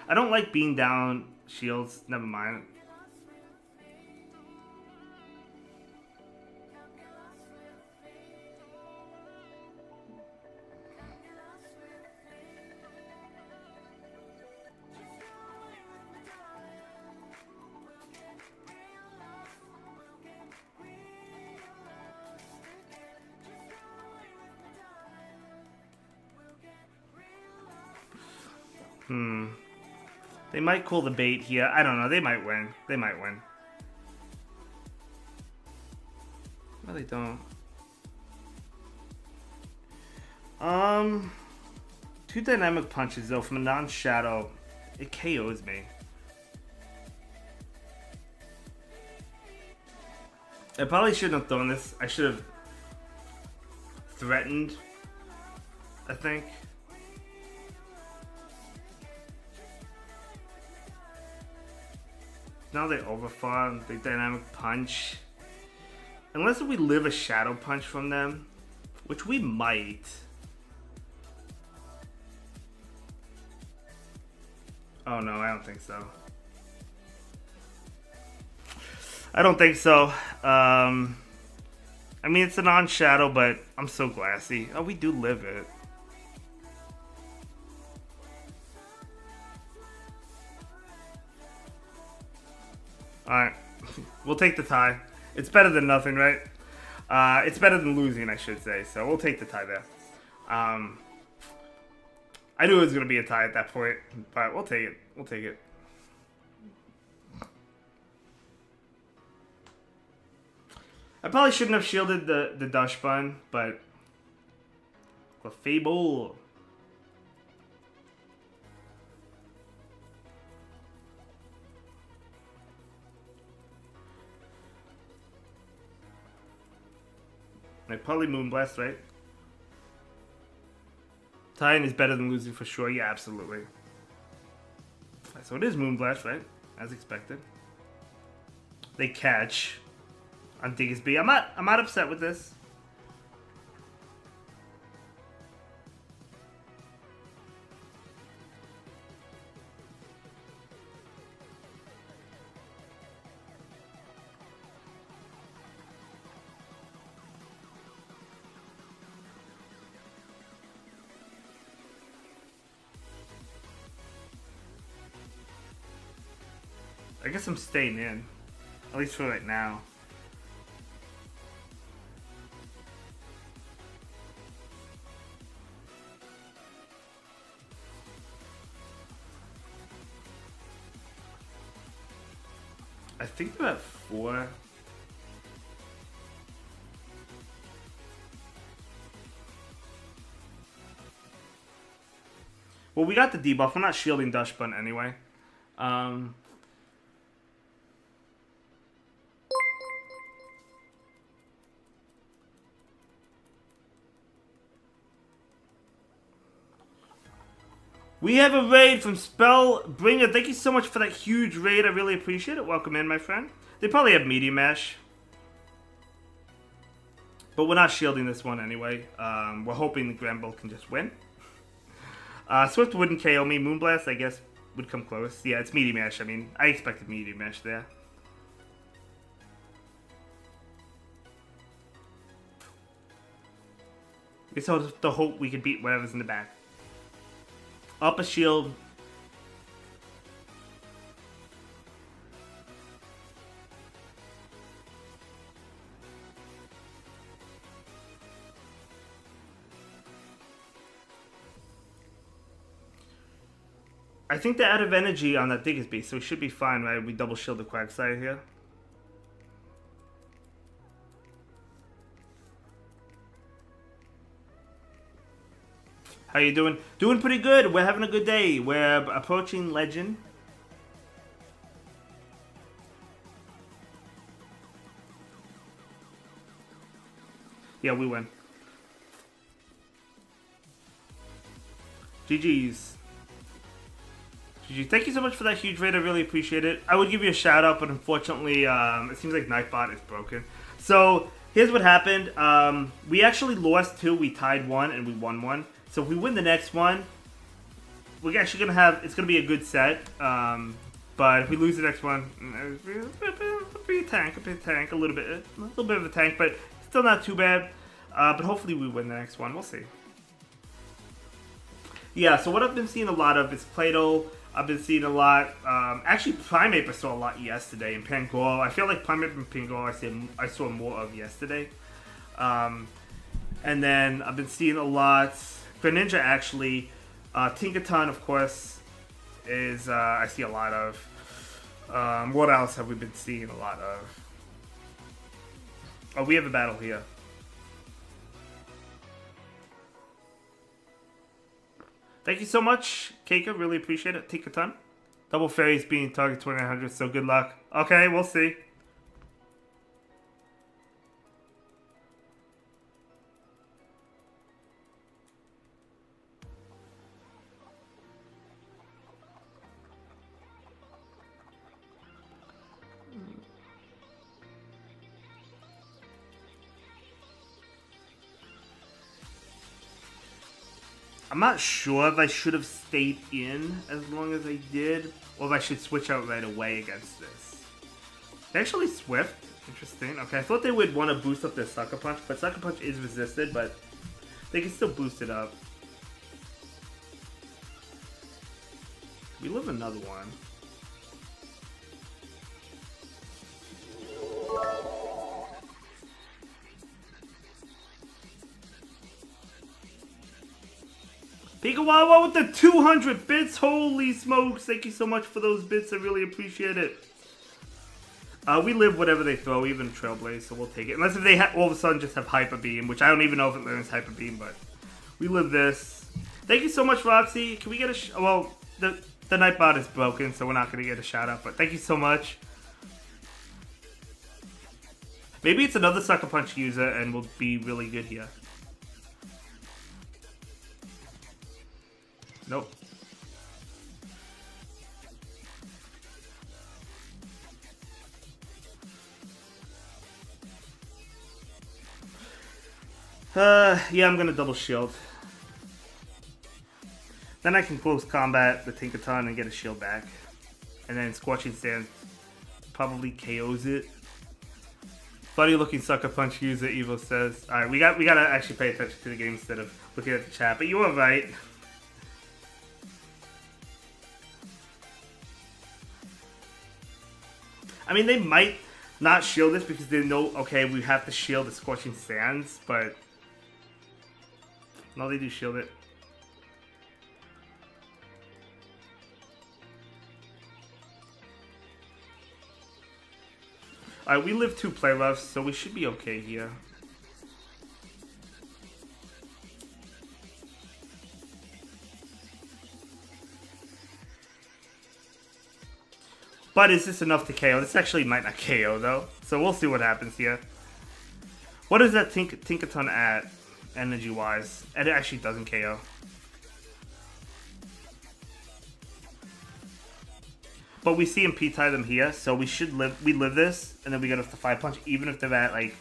I don't like being down shields. Never mind. They might call the bait here. I don't know. They might win. They might win. No, they don't. Two Dynamic Punches, though, from a non-shadow. It KOs me. I probably shouldn't have thrown this. I should have threatened, I think. Now they overfarm, they Dynamic Punch. Unless we live a Shadow Punch from them, which we might. Oh no, I don't think so. I don't think so. I mean, it's a non-shadow, but I'm so glassy. Oh, we do live it. Alright, we'll take the tie. It's better than nothing, right? It's better than losing, I should say. So we'll take the tie there. I knew it was going to be a tie at that point, but we'll take it. We'll take it. I probably shouldn't have shielded the Dashpan, but Clefable. Like probably Moonblast, right? Tying is better than losing for sure. Yeah, absolutely. So it is Moonblast, right? As expected. They catch on Diggersby. I'm not upset with this. I guess I'm staying in. At least for right now. I think they're at 4. Well, we got the debuff. We're not shielding Dashpan anyway. We have a raid from Spellbringer. Thank you so much for that huge raid. I really appreciate it. Welcome in, my friend. They probably have Meteor Mash. But we're not shielding this one anyway. We're hoping the Granbull can just win. Swift wouldn't KO me. Moonblast, I guess, would come close. Yeah, it's Meaty Mash. I mean, I expected Meaty Mash there. We just have to hope we can beat whatever's in the back. Up a shield. I think they're out of energy on that Digger's Beast, so we should be fine, right? We double shield the Quagsire here. How you doing? Doing pretty good. We're having a good day. We're approaching Legend. Yeah, we win. GG's. GG. Thank you so much for that huge raid. I really appreciate it. I would give you a shout out, but unfortunately, it seems like Nightbot is broken. So here's what happened. We actually lost 2. We tied 1 and we won 1. So if we win the next one, we're actually gonna have. It's gonna be a good set. But if we lose the next one, it'll be a tank, a little bit of a tank, but still not too bad. But hopefully we win the next one. We'll see. Yeah. So what I've been seeing a lot of is Play-Doh. I've been seeing a lot. Actually, Primeape I saw a lot yesterday, and Pangoro. I feel like Primeape and Pangoro I saw more of yesterday. And then I've been seeing a lot. Greninja actually. Tinkaton, of course, is I see a lot of. What else have we been seeing a lot of? Oh, we have a battle here. Thank you so much, Keika. Really appreciate it. Tinkaton. Double Fairies being target 2900, so good luck. Okay, we'll see. I'm not sure if I should have stayed in as long as I did, or if I should switch out right away against this. They actually Swift. Interesting. Okay, I thought they would want to boost up their Sucker Punch, but Sucker Punch is resisted, but they can still boost it up. We live another one. Pikawawa with the 200 bits. Holy smokes. Thank you so much for those bits. I really appreciate it. We live whatever they throw, even Trailblaze, so we'll take it. Unless if they all of a sudden just have Hyper Beam, which I don't even know if it learns Hyper Beam, but we live this. Thank you so much, Roxy. Can we get a... well, the Nightbot is broken, so we're not going to get a shout out, but thank you so much. Maybe it's another Sucker Punch user and we'll be really good here. Nope. Yeah, I'm gonna double shield. Then I can close combat the Tinkaton and get a shield back. And then Scorching Sands probably KOs it. Funny looking Sucker Punch user, Evo says. Alright, we gotta actually pay attention to the game instead of looking at the chat, but you were right. I mean, they might not shield this because they know, okay, we have to shield the Scorching Sands, but... no, they do shield it. Alright, we live 2 play roughs, so we should be okay here. But is this enough to KO? This actually might not KO, though. So we'll see what happens here. What is that Tinkaton at, energy-wise? And it actually doesn't KO. But we see him P-tie them here, so we should live. We live this, and then we get off the 5 punch, even if they're at, like...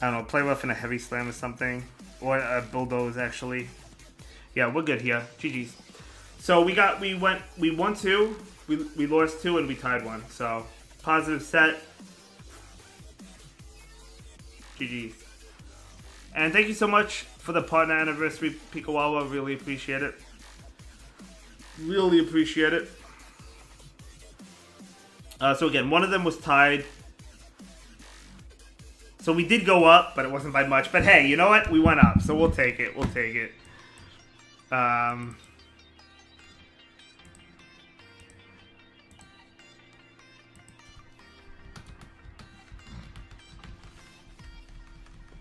I don't know, play rough and a heavy slam or something. Or a bulldoze, actually. Yeah, we're good here. GG's. So we won 2, we lost 2, and we tied 1. So, positive set. GG's. And thank you so much for the partner anniversary, Pikawawa. Really appreciate it. Really appreciate it. So again, one of them was tied. So we did go up, but it wasn't by much. But hey, you know what? We went up, so we'll take it. We'll take it.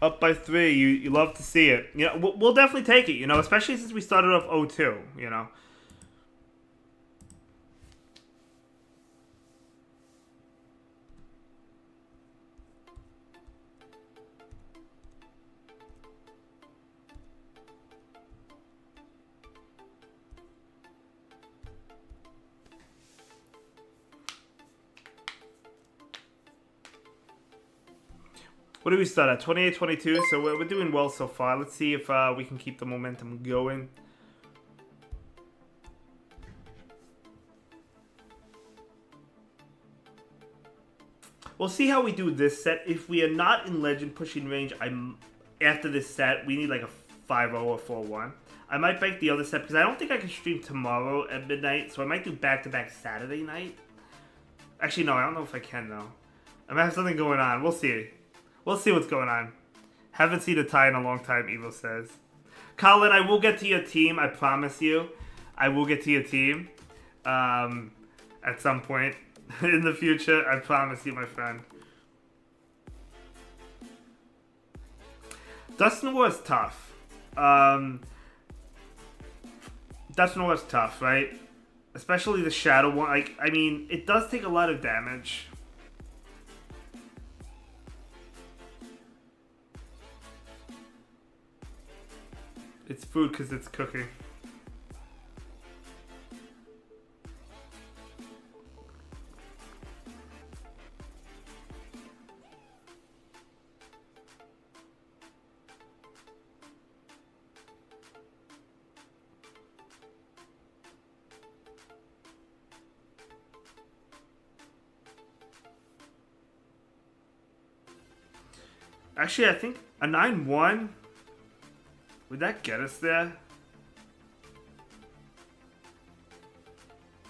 Up by 3. You love to see it. You know, we'll definitely take it, you know, especially since we started off 0-2, you know. What do we start at? 28, 22. So we're doing well so far. Let's see if we can keep the momentum going. We'll see how we do this set. If we are not in Legend pushing range, after this set, we need like a 5-0 or 4-1. I might break the other set because I don't think I can stream tomorrow at midnight. So I might do back-to-back Saturday night. Actually, no, I don't know if I can though. I might have something going on. We'll see. We'll see what's going on. Haven't seen a tie in a long time, Evo says. Colin, I will get to your team. I promise you. I will get to your team. At some point in the future. I promise you, my friend. Dustin War is tough. Dustin War is tough, right? Especially the Shadow one. Like, I mean, it does take a lot of damage. It's food because it's cooking. Actually, I think a 9-1... Would that get us there?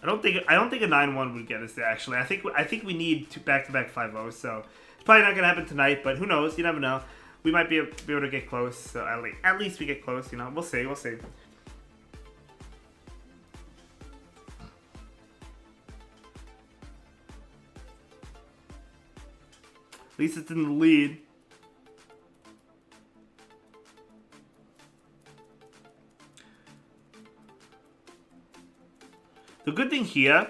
I don't think a 9-1 would get us there. Actually, I think we need two back-to-back 5-0. So it's probably not gonna happen tonight. But who knows? You never know. We might be able to get close. So at least we get close. You know, we'll see. We'll see. At least it's in the lead. The good thing here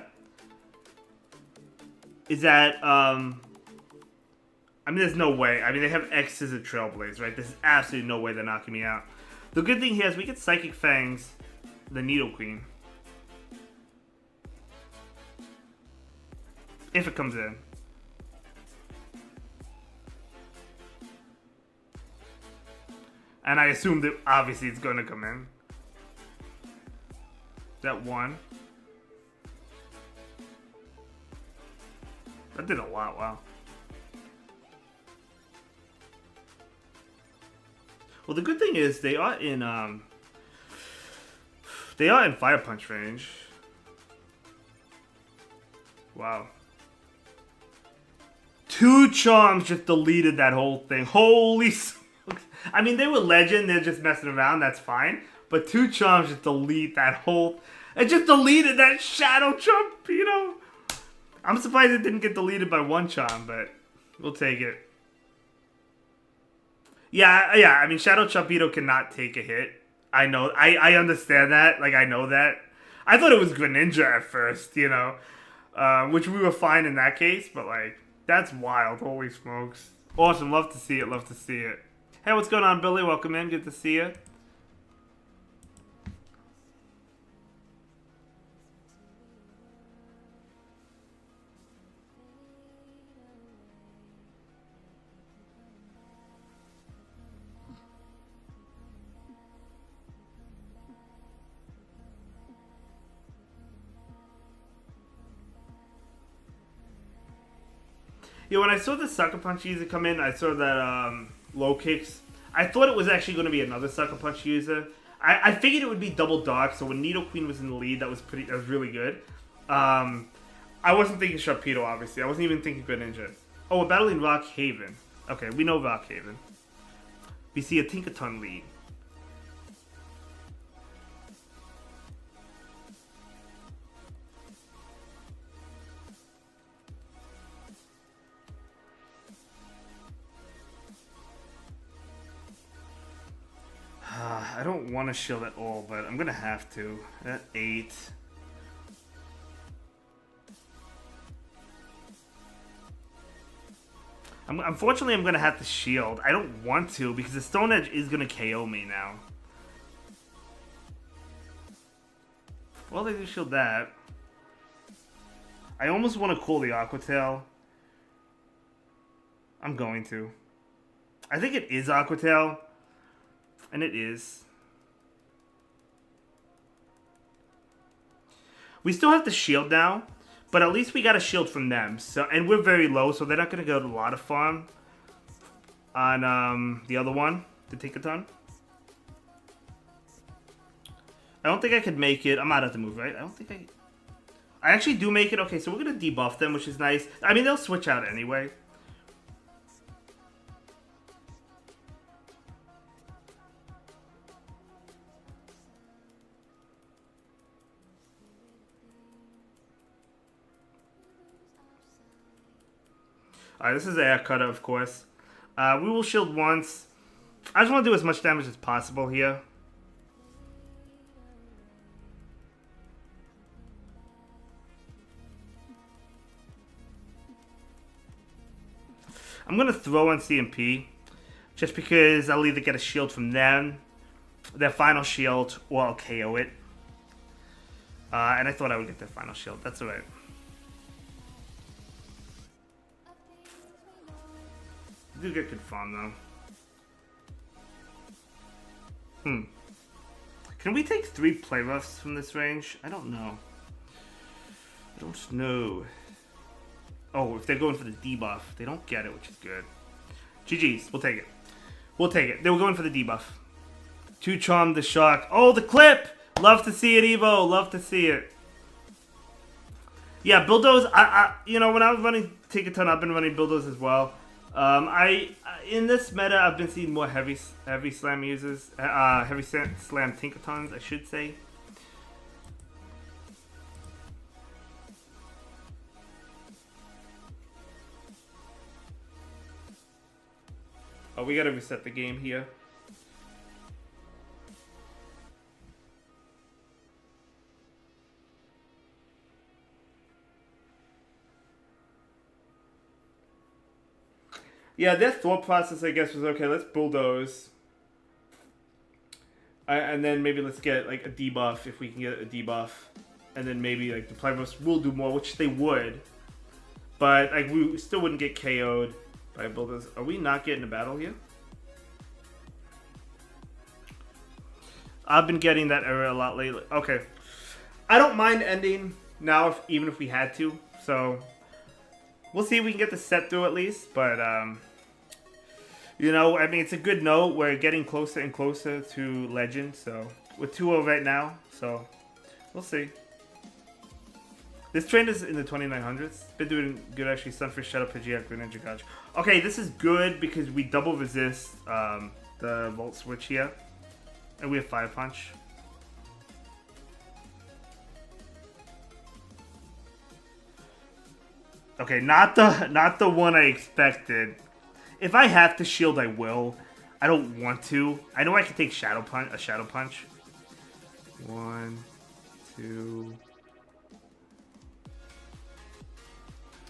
is that, I mean, there's no way. I mean, they have X as a Trailblaze, right? There's absolutely no way they're knocking me out. The good thing here is we get Psychic Fangs, the Needle Queen. If it comes in. And I assume that obviously it's going to come in. That one. That did a lot, wow. Well, the good thing is they are in Fire Punch range. Wow. 2 charms just deleted that whole thing. Holy smokes. I mean, they were Legend, they're just messing around, that's fine. But 2 charms just delete that whole... It just deleted that Shadow Trumpito. I'm surprised it didn't get deleted by 1 charm, but we'll take it. Yeah, I mean, Shadow Trumpito cannot take a hit. I know, I understand that. Like, I know that. I thought it was Greninja at first, you know. Which we were fine in that case, but, like, that's wild. Holy smokes. Awesome, love to see it, love to see it. Hey, what's going on, Billy? Welcome in, good to see you. Yeah, when I saw the Sucker Punch user come in, I saw that low kicks. I thought it was actually going to be another Sucker Punch user. I figured it would be double dark, so when Nidoqueen was in the lead, that was really good. I wasn't thinking Sharpedo, obviously. I wasn't even thinking Greninja. Oh, we're battling Rock Haven. Okay, we know Rock Haven. We see a Tinkaton lead. I don't want to shield at all, but I'm going to have to. At 8. Unfortunately, I'm going to have to shield. I don't want to because the Stone Edge is going to KO me now. Well, they do shield that. I almost want to call the Aqua Tail. I'm going to. I think it is Aqua Tail. And it is. We still have to shield now. But at least we got a shield from them. So, and we're very low, so they're not going to go to a lot of farm on the other one, the Tinkaton. I don't think I could make it. I'm out of the move, right? I don't think I actually do make it. Okay, so we're going to debuff them, which is nice. I mean, they'll switch out anyway. Alright, this is Air Cutter, of course. We will shield once. I just want to do as much damage as possible here. I'm going to throw on CMP. Just because I'll either get a shield from them, their final shield, or I'll KO it. And I thought I would get their final shield. That's alright. Do get good farm though. Can we take 3 play roughs from this range? I don't know. I don't know. Oh, if they're going for the debuff, they don't get it, which is good. GG's, we'll take it. We'll take it. They were going for the debuff. 2 Charm the Shark. Oh, the clip! Love to see it, Evo. Love to see it. Yeah, Bulldoze. You know, when I was running Tinkaton, I've been running Bulldoze as well. In this meta, I've been seeing more heavy slam users, heavy slam Tinkatons, I should say. Oh, we gotta reset the game here. Yeah, their thought process, I guess, was okay. Let's bulldoze, and then maybe let's get like a debuff if we can get a debuff, and then maybe like the Plyros will do more, which they would, but like we still wouldn't get KO'd by bulldoze. Are we not getting a battle here? I've been getting that error a lot lately. Okay, I don't mind ending now, even if we had to. So we'll see if we can get the set through at least, but you know, I mean, it's a good note. We're getting closer and closer to Legend, so we're 2-0 right now, so we'll see. This train is in the 2900s. Been doing good, actually. Sunfish, Shadow Pidgeot, Greninja, Gotcha. Okay, this is good because we double resist the Volt Switch here, and we have Fire Punch. Okay, not the one I expected. If I have to shield, I will. I don't want to. I know I can take a Shadow Punch. 1, 2.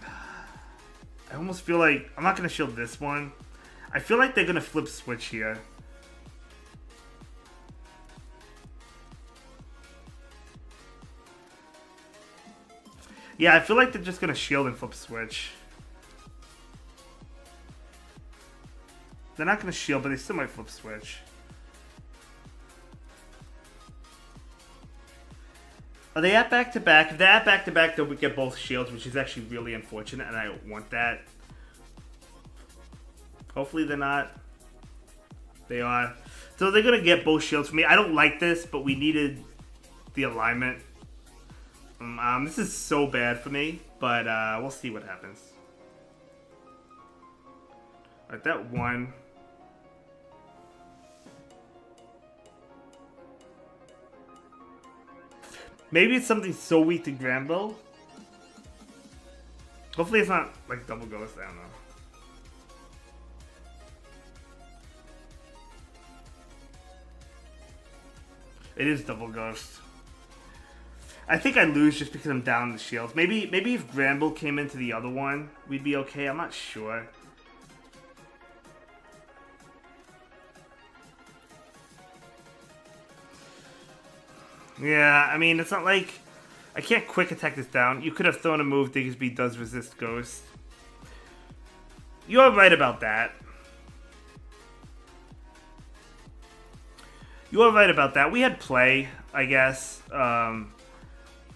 I almost feel like I'm not gonna shield this one. I feel like they're gonna flip switch here. Yeah, I feel like they're just gonna shield and flip switch. They're not gonna shield, but they still might flip switch. Are they at back-to-back? If they're at back-to-back, they'll get both shields, which is actually really unfortunate, and I don't want that. Hopefully they're not. They are. So they're going to get both shields for me. I don't like this, but we needed the alignment. This is so bad for me, but we'll see what happens. Alright, that one. Maybe it's something so weak to Granville. Hopefully it's not like double ghost, I don't know. It is double ghost. I think I lose just because I'm down the shields. Maybe if Granville came into the other one, we'd be okay. I'm not sure. Yeah, I mean, it's not like I can't quick attack this down. You could have thrown a move. Diggersby does resist ghost. You're right about that. You are right about that. We had play, I guess,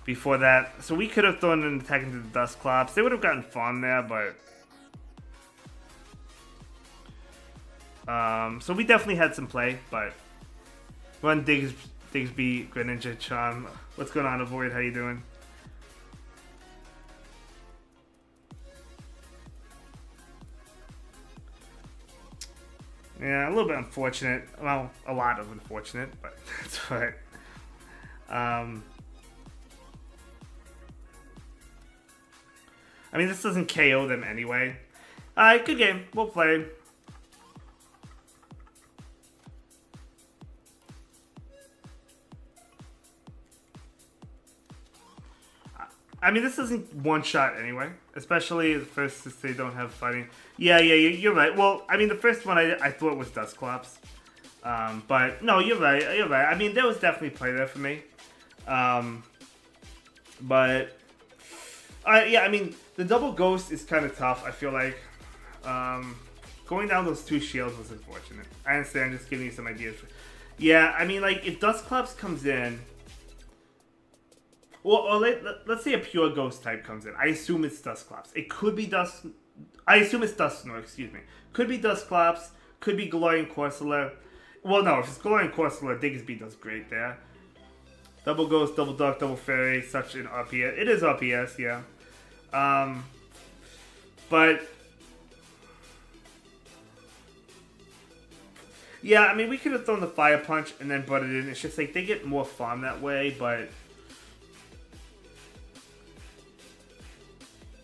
before that. So we could have thrown an attack into the Dustclops. They would have gotten farm there, but... so we definitely had some play, but... Run Diggersby, Greninja, Charm. What's going on, Avoid? How you doing? Yeah, a little bit unfortunate. Well, a lot of unfortunate, but that's right. I mean, this doesn't KO them anyway. Alright, good game. We'll play. I mean, this isn't one shot anyway. Especially the first, since they don't have fighting. Yeah, you're right. Well, I mean, the first one I thought was Dustclops. But, no, you're right. I mean, there was definitely play there for me. But, yeah, I mean, the double ghost is kind of tough, I feel like. Going down those two shields was unfortunate. I understand, just giving you some ideas. Yeah, I mean, like, if Dustclops comes in... Well, let's say a pure ghost type comes in. I assume it's Dustclops. It could be I assume it's Dusknoir, excuse me. Could be Dustclops. Could be Galarian Corsola. Well, no, if it's Galarian Corsola, Diggersby does great there. Double Ghost, Double Duck, Double Fairy, such an RPS. It is RPS, yeah. But... Yeah, I mean, we could have thrown the Fire Punch and then brought it in. It's just like, they get more farm that way, but...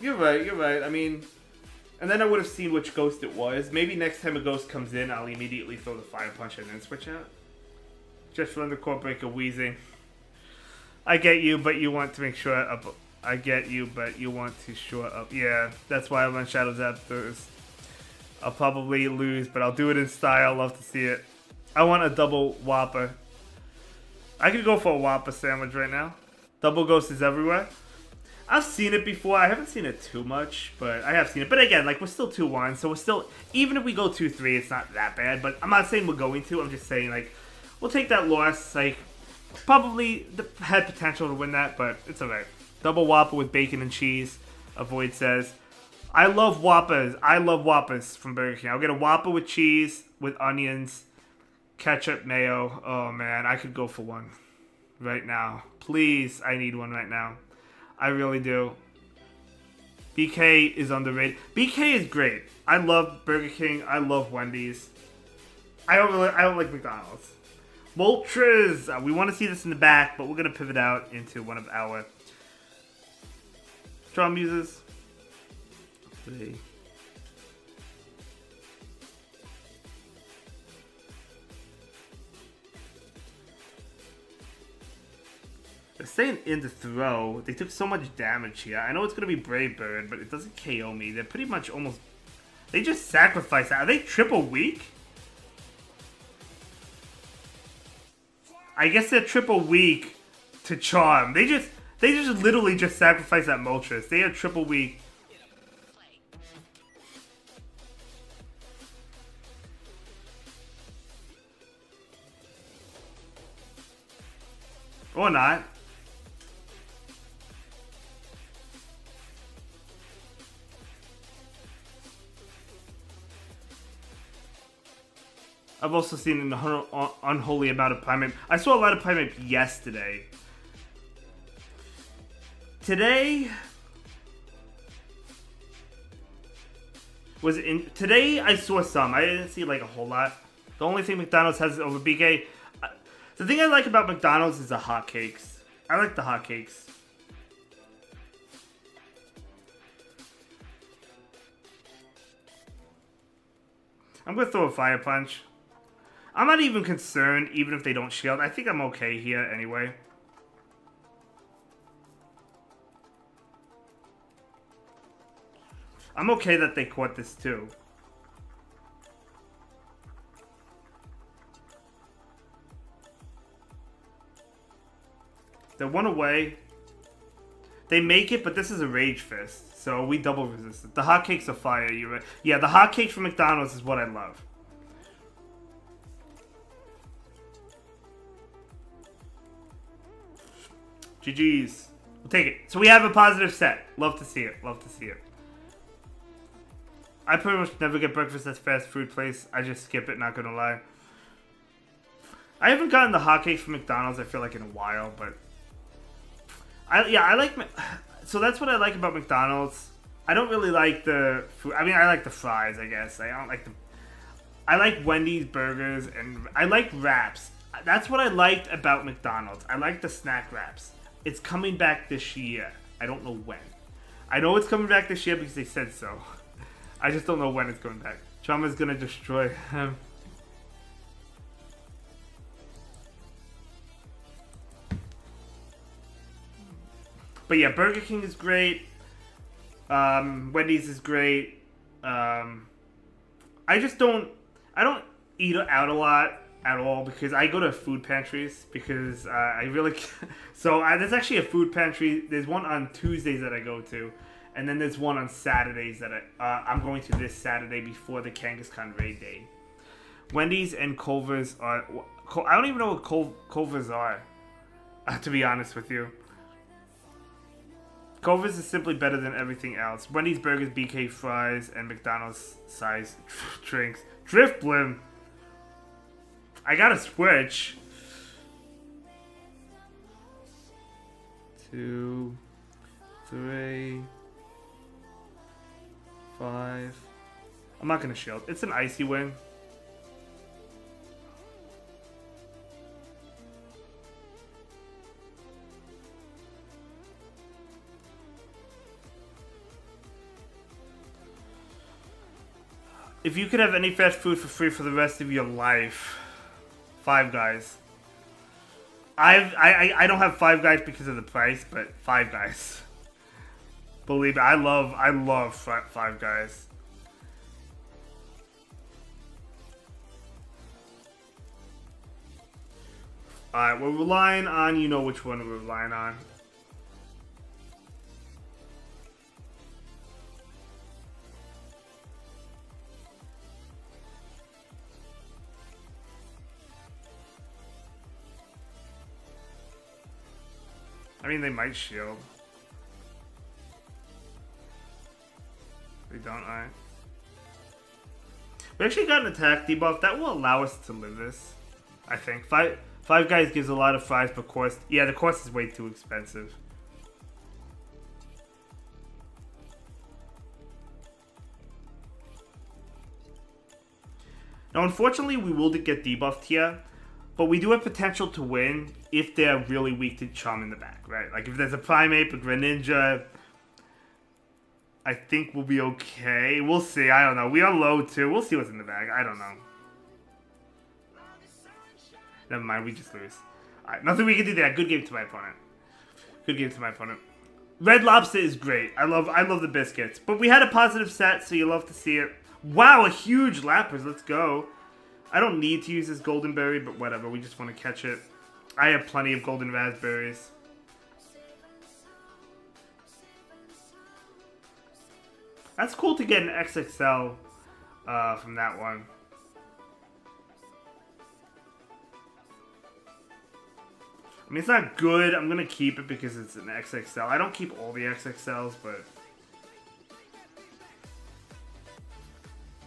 You're right. I mean, and then I would have seen which ghost it was. Maybe next time a ghost comes in, I'll immediately throw the Fire Punch and then switch out. Just run the Core Breaker wheezing. I get you, but you want to make sure up. I get you, but you want to shore up. Yeah, that's why I run Shadow Zapdos. I'll probably lose, but I'll do it in style. Love to see it. I want a double Whopper. I could go for a Whopper sandwich right now. Double Ghost is everywhere. I've seen it before. I haven't seen it too much, but I have seen it. But again, like, we're still 2-1, so we're still... Even if we go 2-3, it's not that bad. But I'm not saying we're going to. I'm just saying, like, we'll take that loss. Like, probably had potential to win that, but it's alright. Double Whopper with bacon and cheese, Avoid says. I love Whoppers. I love Whoppers from Burger King. I'll get a Whopper with cheese, with onions, ketchup, mayo. Oh, man, I could go for one right now. Please, I need one right now. I really do. BK is underrated. BK is great. I love Burger King. I love Wendy's. I don't like McDonald's. Moltres. We want to see this in the back, but we're gonna pivot out into one of our drum users. Let's see. They're staying in the throw. They took so much damage here. I know it's going to be Brave Bird, but it doesn't KO me. They're pretty much almost... They just sacrifice that. Are they triple weak? I guess they're triple weak to Charm. They just literally just sacrifice that Moltres. They are triple weak. Or not. I've also seen an unholy amount of Primeape. I saw a lot of Primeape yesterday. Today was in. Today I saw some. I didn't see like a whole lot. The only thing McDonald's has over BK. The thing I like about McDonald's is the hotcakes. I like the hotcakes. I'm gonna throw a Fire Punch. I'm not even concerned, even if they don't shield. I think I'm okay here anyway. I'm okay that they caught this too. They're one away. They make it, but this is a Rage Fist, so we double resist it. The hotcakes are fire. Yeah, the hotcakes from McDonald's is what I love. GG's. We'll take it. So we have a positive set. Love to see it. Love to see it. I pretty much never get breakfast at fast food place. I just skip it, not gonna lie. I haven't gotten the hotcakes from McDonald's, I feel like, in a while, but... I like... So that's what I like about McDonald's. I don't really like the food. I mean, I like the fries, I guess. I don't like the... I like Wendy's burgers, and I like wraps. That's what I liked about McDonald's. I like the snack wraps. It's coming back this year. I don't know when. I know it's coming back this year because they said so. I just don't know when it's coming back. Chama's gonna destroy him. But yeah, Burger King is great. Wendy's is great. I don't eat out a lot at all because I go to food pantries because I really... So there's actually a food pantry. There's one on Tuesdays that I go to. And then there's one on Saturdays that I'm going to this Saturday before the Kangaskhan raid day. Wendy's and Culver's are... I don't even know what Culver's are, to be honest with you. Culver's is simply better than everything else. Wendy's burgers, BK fries, and McDonald's size drinks. Drifblim! I gotta switch. 2, 3... 5. I'm not gonna shield. It's an icy win. If you could have any fast food for free for the rest of your life, Five Guys. I don't have Five Guys because of the price, but Five Guys. Believe me, I love Five Guys. Alright, we're relying on, you know which one we're relying on. I mean, they might shield. They don't, alright. We actually got an attack debuff. That will allow us to live this, I think. Five Guys gives a lot of fries, but course... Yeah, the course is way too expensive. Now, unfortunately, we will get debuffed here. But we do have potential to win if they're really weak to Chum in the back, right? Like, if there's a Primeape, a Greninja... I think we'll be okay. We'll see. I don't know. We are low, too. We'll see what's in the bag. I don't know. Never mind. We just lose. Alright, nothing we can do there. Good game to my opponent. Good game to my opponent. Red Lobster is great. I love the biscuits. But we had a positive set, so you love to see it. Wow, a huge Lapras. Let's go. I don't need to use this Golden Berry, but whatever. We just want to catch it. I have plenty of Golden Raspberries. That's cool to get an XXL from that one. I mean, it's not good. I'm going to keep it because it's an XXL. I don't keep all the XXLs, but...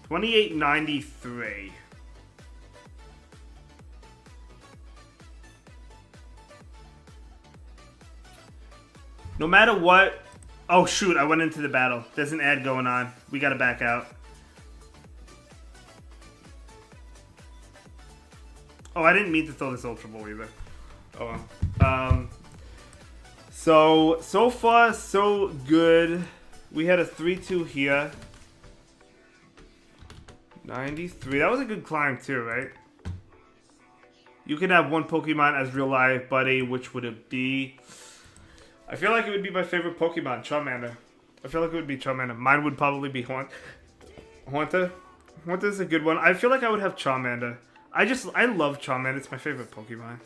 28.93. No matter what... Oh, shoot, I went into the battle. There's an ad going on. We gotta back out. Oh, I didn't mean to throw this Ultra Ball either. Oh, well. So far, so good. We had a 3-2 here. 93. That was a good climb, too, right? You can have one Pokemon as real life, buddy. Which would it be? I feel like it would be my favorite Pokemon, Charmander. I feel like it would be Charmander. Mine would probably be Haunter. Haunter's a good one. I feel like I would have Charmander. I love Charmander. It's my favorite Pokemon.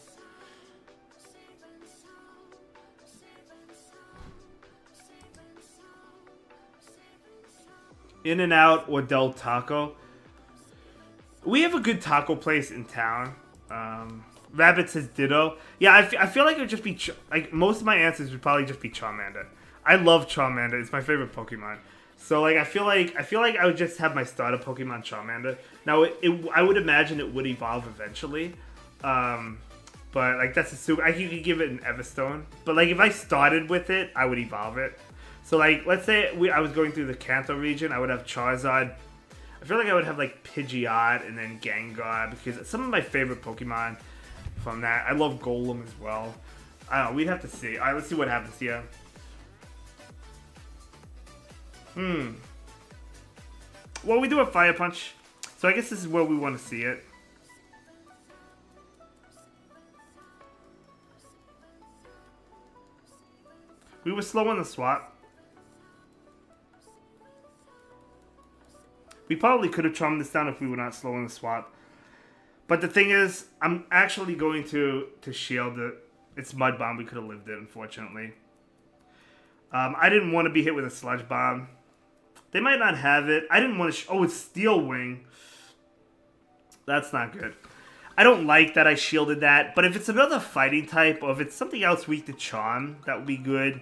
In-N-Out or Del Taco. We have a good taco place in town. Rabbit says ditto. Yeah, I feel like it would just be... like, most of my answers would probably just be Charmander. I love Charmander. It's my favorite Pokemon. So, like, I feel like I would just have my starter Pokemon Charmander. Now, I would imagine it would evolve eventually. But, like, that's assuming... I could give it an Everstone. But, like, if I started with it, I would evolve it. So, like, let's say I was going through the Kanto region. I would have Charizard. I feel like I would have, like, Pidgeot and then Gengar. Because some of my favorite Pokemon from that. I love Golem as well. I don't know. We'd have to see. Alright, let's see what happens here. Well, we do have Fire Punch. So I guess this is where we want to see it. We were slow on the swap. We probably could have charmed this down if we were not slow on the swap. But the thing is, I'm actually going to shield it. It's Mud Bomb. We could have lived it, unfortunately. I didn't want to be hit with a Sludge Bomb. They might not have it. I didn't want to... oh, it's Steel Wing. That's not good. I don't like that I shielded that. But if it's another fighting type, or if it's something else weak to Charm, that would be good.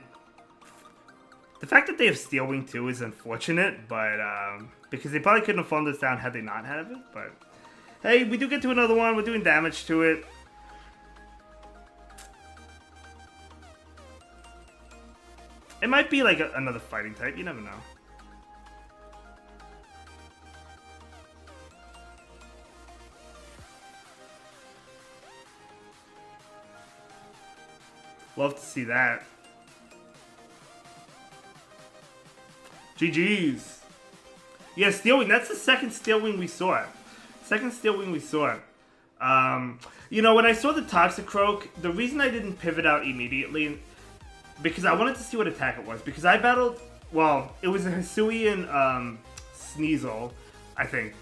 The fact that they have Steel Wing too is unfortunate, but... because they probably couldn't have fallen this down had they not have it, but... hey, we do get to another one. We're doing damage to it. It might be like another fighting type. You never know. Love to see that. GG's. Yeah, Steel Wing. That's the second Steel Wing we saw. Second Steel Wing we saw. You know, when I saw the Toxicroak, the reason I didn't pivot out immediately, because I wanted to see what attack it was. Because I battled, well, it was a Hisuian Sneasel, I think.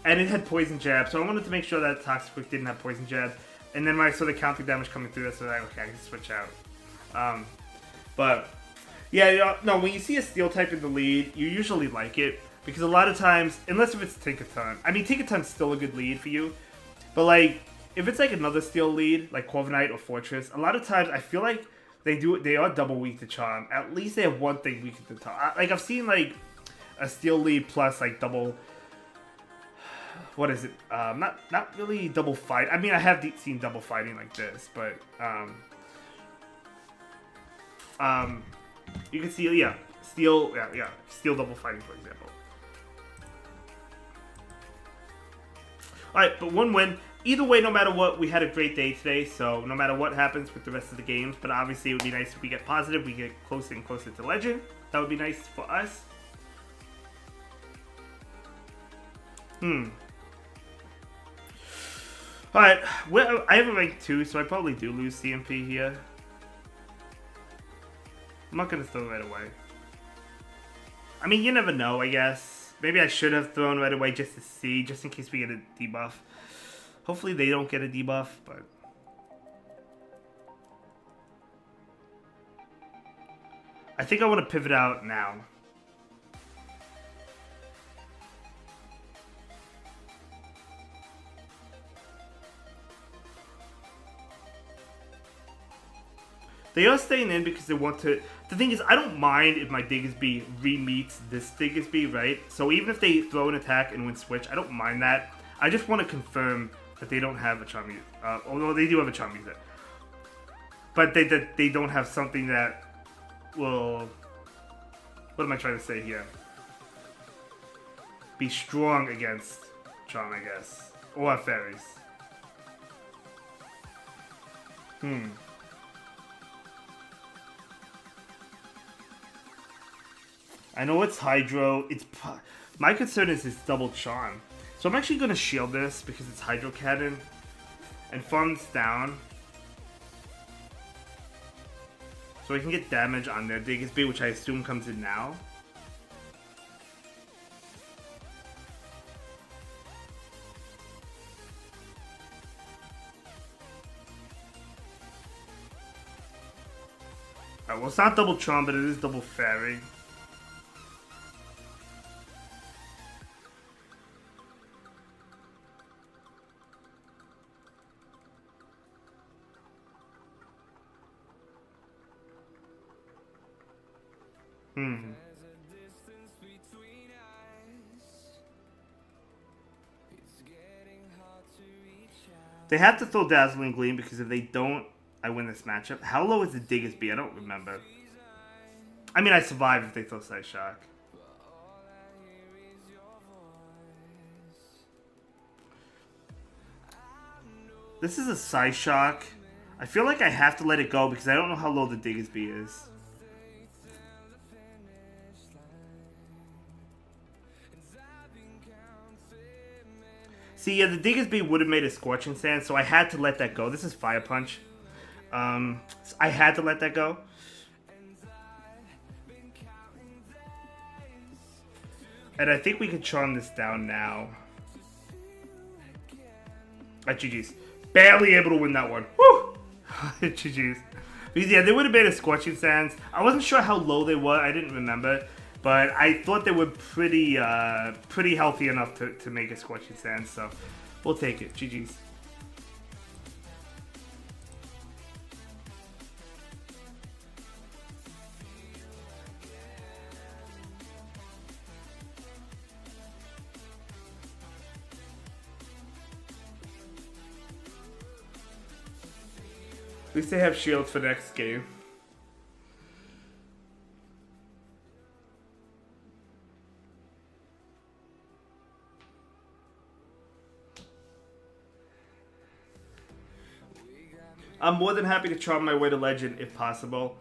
And it had Poison Jab, so I wanted to make sure that Toxicroak didn't have Poison Jab. And then when I saw the counter damage coming through, that's when I okay, I can switch out. But, yeah, no, when you see a Steel type in the lead, you usually like it. Because a lot of times, unless if it's Tinkaton. I mean, Tinkaton's still a good lead for you. But, like, if it's, like, another Steel lead, like Corviknight or Fortress, a lot of times I feel like they are double weak to Charm. At least they have one thing weak to Charm. Like, I've seen, like, a Steel lead plus, like, double... what is it? Not really double fight. I mean, I have seen double fighting like this, but... you can see, yeah. Steel, yeah. Steel double fighting, for example. Alright, but one win. Either way, no matter what, we had a great day today, so no matter what happens with the rest of the games, but obviously it would be nice if we get positive, we get closer and closer to Legend. That would be nice for us. Alright, well, I have a rank 2, so I probably do lose CMP here. I'm not going to throw right away. I mean, you never know, I guess. Maybe I should have thrown right away just to see, just in case we get a debuff. Hopefully they don't get a debuff, but... I think I want to pivot out now. They are staying in because they want to... The thing is, I don't mind if my Diggersby re-meets this Diggersby, right? So even if they throw an attack and win switch, I don't mind that. I just want to confirm that they don't have a Charmander. Although they do have a Charmander. But they don't have something that will. What am I trying to say here? Be strong against charm, I guess, or fairies. I know it's Hydro. My concern is it's double charm. So I'm actually going to shield this because it's Hydro Cannon and farm this down. So I can get damage on their Diggersby, which I assume comes in now. Alright, well it's not double charm, but it is double fairy. They have to throw Dazzling Gleam because if they don't, I win this matchup. How low is the Diggersby? I don't remember. I mean, I survive if they throw Psyshock. This is a Psyshock. I feel like I have to let it go because I don't know how low the Diggersby is. See, yeah, the Diggersby would have made a Scorching Sand, so I had to let that go. This is Fire Punch. I had to let that go. And I think we can charm this down now. GG's. Barely able to win that one. Woo! GG's. Because, yeah, they would have made a Scorching Sands. I wasn't sure how low they were. I didn't remember. But I thought they were pretty healthy enough to make a Scorching Sands. So, we'll take it. GG's. At least they have shields for next game. I'm more than happy to charm my way to Legend if possible.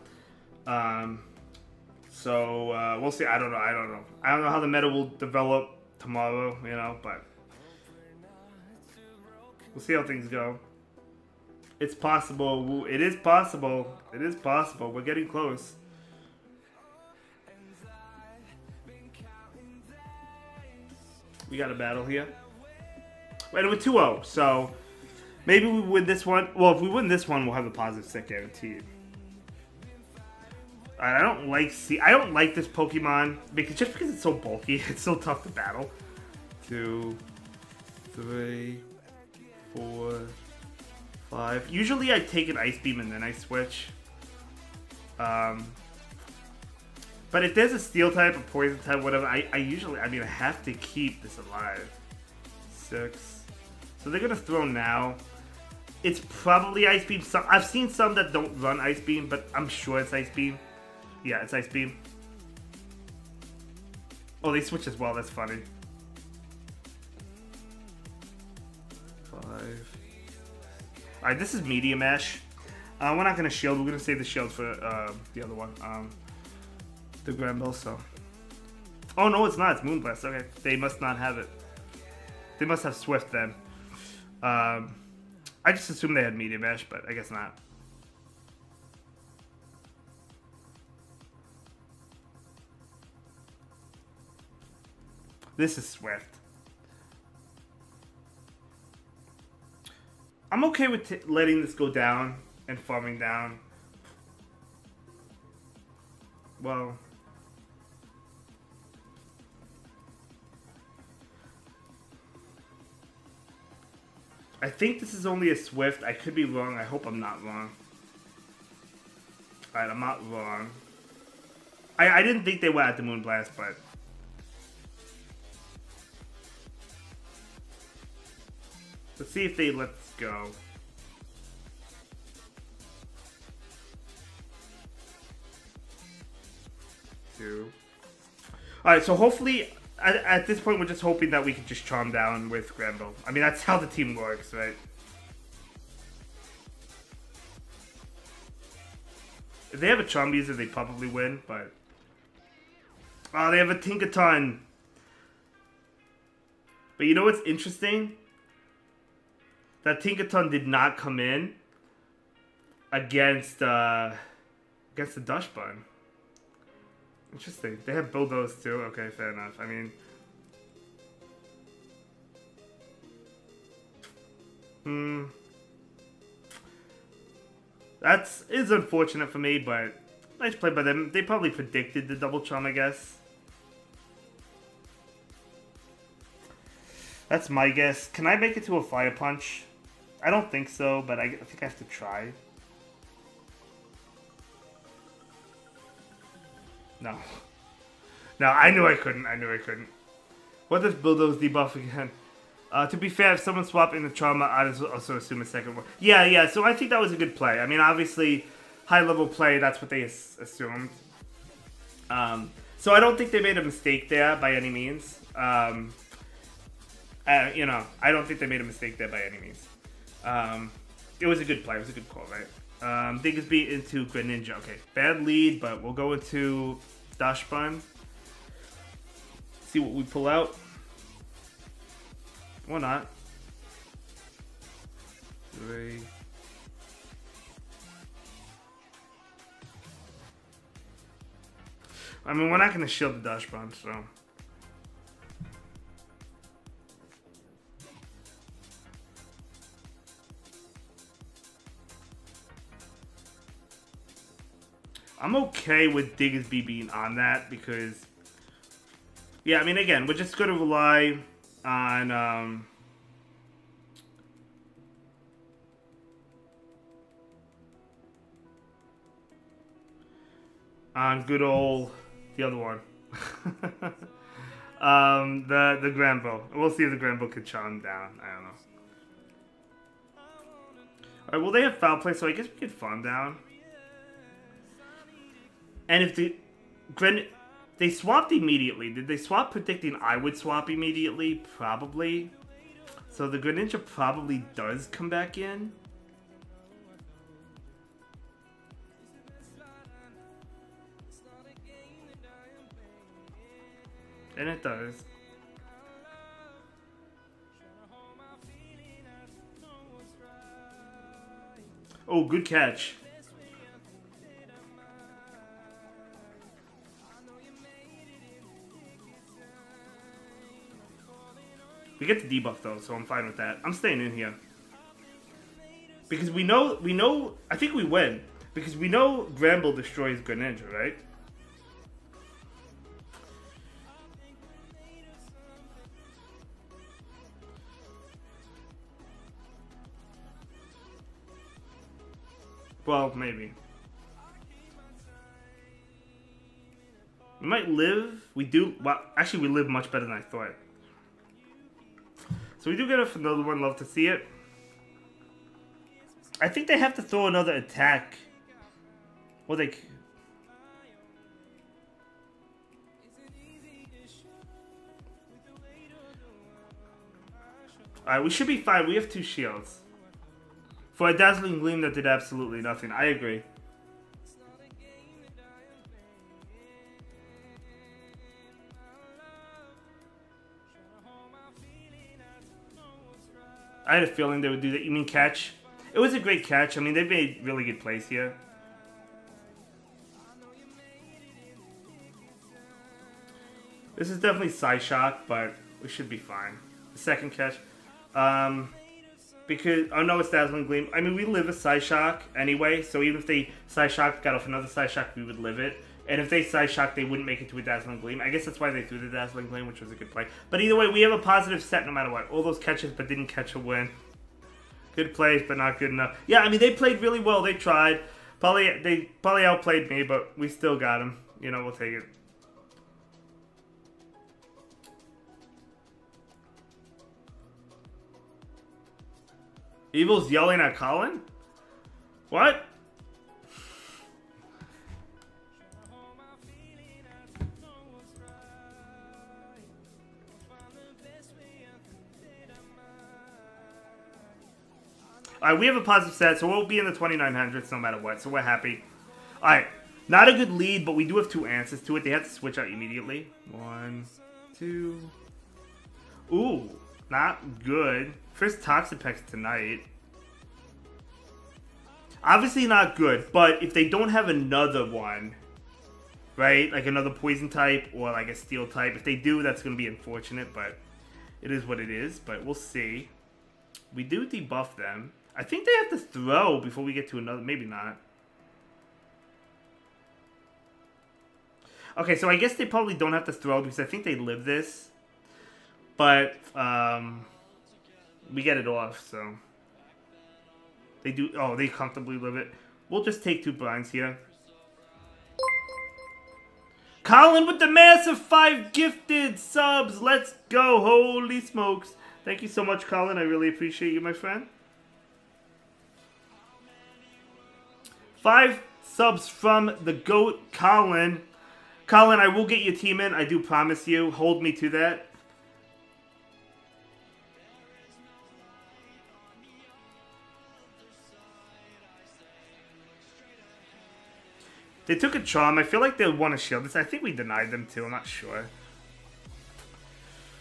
We'll see. I don't know. I don't know how the meta will develop tomorrow, you know, but we'll see how things go. It's possible. It is possible. It is possible. We're getting close. We got a battle here. Wait, we're 2-0, so maybe we win this one. Well, if we win this one, we'll have a positive set guaranteed. Alright, I don't like this Pokemon because it's so bulky, it's so tough to battle. 2, 3, 4, 5. Usually I take an Ice Beam and then I switch. But if there's a Steel type, a Poison type, whatever, I have to keep this alive. 6. So they're gonna throw now. It's probably Ice Beam. I've seen some that don't run Ice Beam, but I'm sure it's Ice Beam. Yeah, it's Ice Beam. Oh, they switch as well. That's funny. 5. Alright, this is Medium Ash. We're not going to shield. We're going to save the shield for the other one. The Granbull, so. Oh, no, it's not. It's Moonblast. Okay. They must not have it. They must have Swift then. I just assumed they had Medium Ash, but I guess not. This is Swift. I'm okay with letting this go down and farming down. Well, I think this is only a Swift. I could be wrong. I hope I'm not wrong. Alright, I'm not wrong. I didn't think they were at the Moonblast, but let's see if they let us go. 2. Alright, so hopefully, at this point, we're just hoping that we can just charm down with Granville. I mean, that's how the team works, right? If they have a Charmeleader, they probably win, but... Oh, they have a Tinkaton. But you know what's interesting? That Tinkaton did not come in against the Dachsbun. Interesting. They have Bulldoze too. Okay, fair enough. I mean... That is unfortunate for me, but nice play by them. They probably predicted the double charm, I guess. That's my guess. Can I make it to a Fire Punch? I don't think so, but I think I have to try. No. No, I knew I couldn't. I knew I couldn't. What does Bulldoze debuff again? To be fair, if someone swapped in the Charmer, I'd also assume a second one. Yeah, so I think that was a good play. I mean, obviously, high-level play, that's what they assumed. So I don't think they made a mistake there by any means. You know, I don't think they made a mistake there by any means. It was a good play. It was a good call, right? Diggersby into Greninja. Okay, bad lead, but we'll go into Dachsbun. See what we pull out. Or not. 3. I mean, we're not going to shield the Dachsbun, so... I'm okay with Diggersby being on that because... Yeah, I mean, again, we're just going to rely on good old the other one. The Granville. We'll see if the Granville could charm down. I don't know. Alright, well, they have foul play, so I guess we could farm down. And if they swapped immediately. Did they swap predicting I would swap immediately? Probably. So the Greninja probably does come back in. And it does. Oh, good catch. We get the debuff though, so I'm fine with that. I'm staying in here. Because we know, I think we win. Because we know Granville destroys Greninja, right? Well, maybe. We might live. We do. Well, actually, we live much better than I thought. So we do get another one. Love to see it. I think they have to throw another attack. Well, they... Alright, we should be fine. We have 2 shields. For a Dazzling Gleam that did absolutely nothing. I agree. I had a feeling they would do that. You mean catch? It was a great catch. I mean, they made really good plays here. This is definitely Psyshock, but we should be fine. The second catch. Because, oh no, it's Dazzling Gleam. I mean, we live a Psyshock anyway, so even if they Psyshock got off another Psyshock, we would live it. And if they Psyshock, they wouldn't make it to a Dazzling Gleam. I guess that's why they threw the Dazzling Gleam, which was a good play. But either way, we have a positive set no matter what. All those catches, but didn't catch a win. Good plays, but not good enough. Yeah, I mean, they played really well. They tried. They probably outplayed me, but we still got them. You know, we'll take it. Evil's yelling at Colin? What? Alright, we have a positive set, so we'll be in the 2900s no matter what, so we're happy. Alright, not a good lead, but we do have 2 answers to it. They have to switch out immediately. 1, 2. Ooh, not good. First Toxapex tonight. Obviously not good, but if they don't have another one, right, like another poison type or like a steel type, if they do, that's going to be unfortunate, but it is what it is. But we'll see. We do debuff them. I think they have to throw before we get to another. Maybe not. Okay, so I guess they probably don't have to throw because I think they live this. But we get it off, so they do. Oh, they comfortably live it. We'll just take 2 blinds here. Colin with the massive 5 gifted subs. Let's go. Holy smokes. Thank you so much, Colin. I really appreciate you, my friend. 5 subs from the GOAT, Colin. Colin, I will get your team in. I do promise you. Hold me to that. They took a charm. I feel like they'll want a shield. This, I think we denied them too. I'm not sure.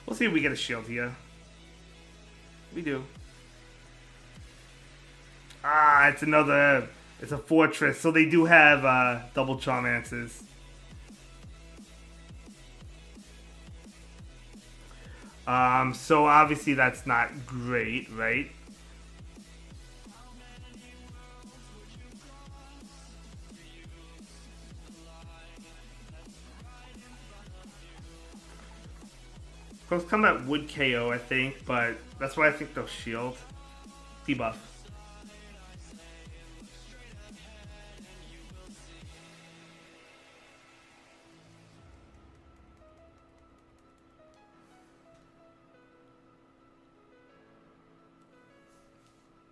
We'll see if we get a shield here. We do. Ah, it's another. It's a fortress. So they do have double charm answers. So obviously that's not great, right? Close combat would KO, I think, but that's why I think they'll shield. Debuff.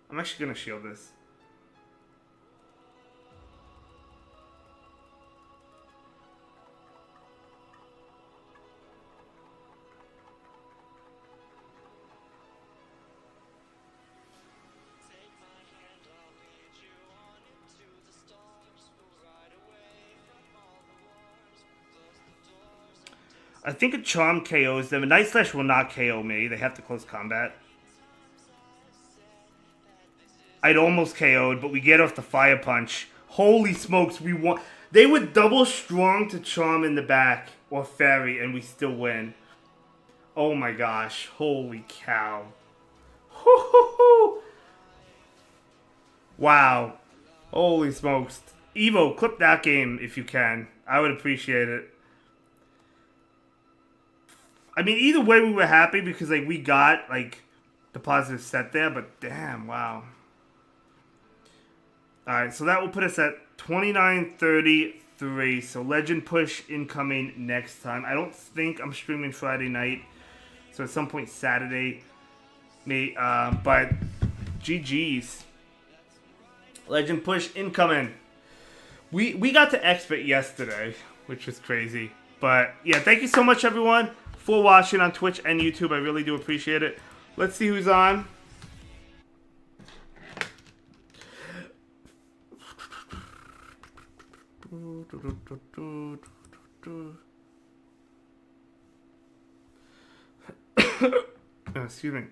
I'm actually gonna shield this. I think a charm KOs them. A Night Slash will not KO me. They have to close combat. I'd almost KO'd, but we get off the Fire Punch. Holy smokes, we won. They would double strong to charm in the back or fairy, and we still win. Oh my gosh. Holy cow. Hoo-hoo-hoo. Wow. Holy smokes. Evo, clip that game if you can. I would appreciate it. I mean, either way, we were happy because like we got like the positive set there, but damn, wow. All right, so that will put us at 29:33. So Legend Push incoming next time. I don't think I'm streaming Friday night, so at some point Saturday, but GG's. Legend Push incoming. We got to expert yesterday, which was crazy. But yeah, thank you so much, everyone, for watching on Twitch and YouTube. I really do appreciate it. Let's see who's on. Excuse me.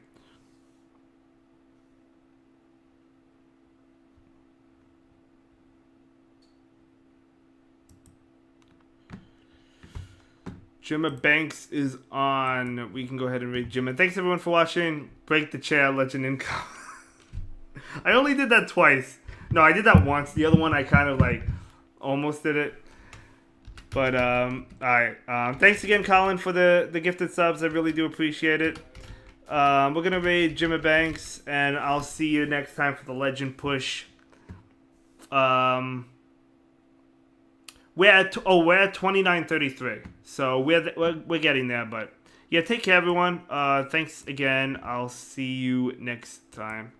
Jimma Banks is on. We can go ahead and read Jimma. Thanks everyone for watching. Break the chair, Legend Income. I only did that twice. No, I did that once. The other one I kind of like almost did it. But alright. Thanks again, Colin, for the gifted subs. I really do appreciate it. We're gonna raid Jimma Banks, and I'll see you next time for the Legend Push. We're at 29:33, so we're getting there. But yeah, take care, everyone. Thanks again. I'll see you next time.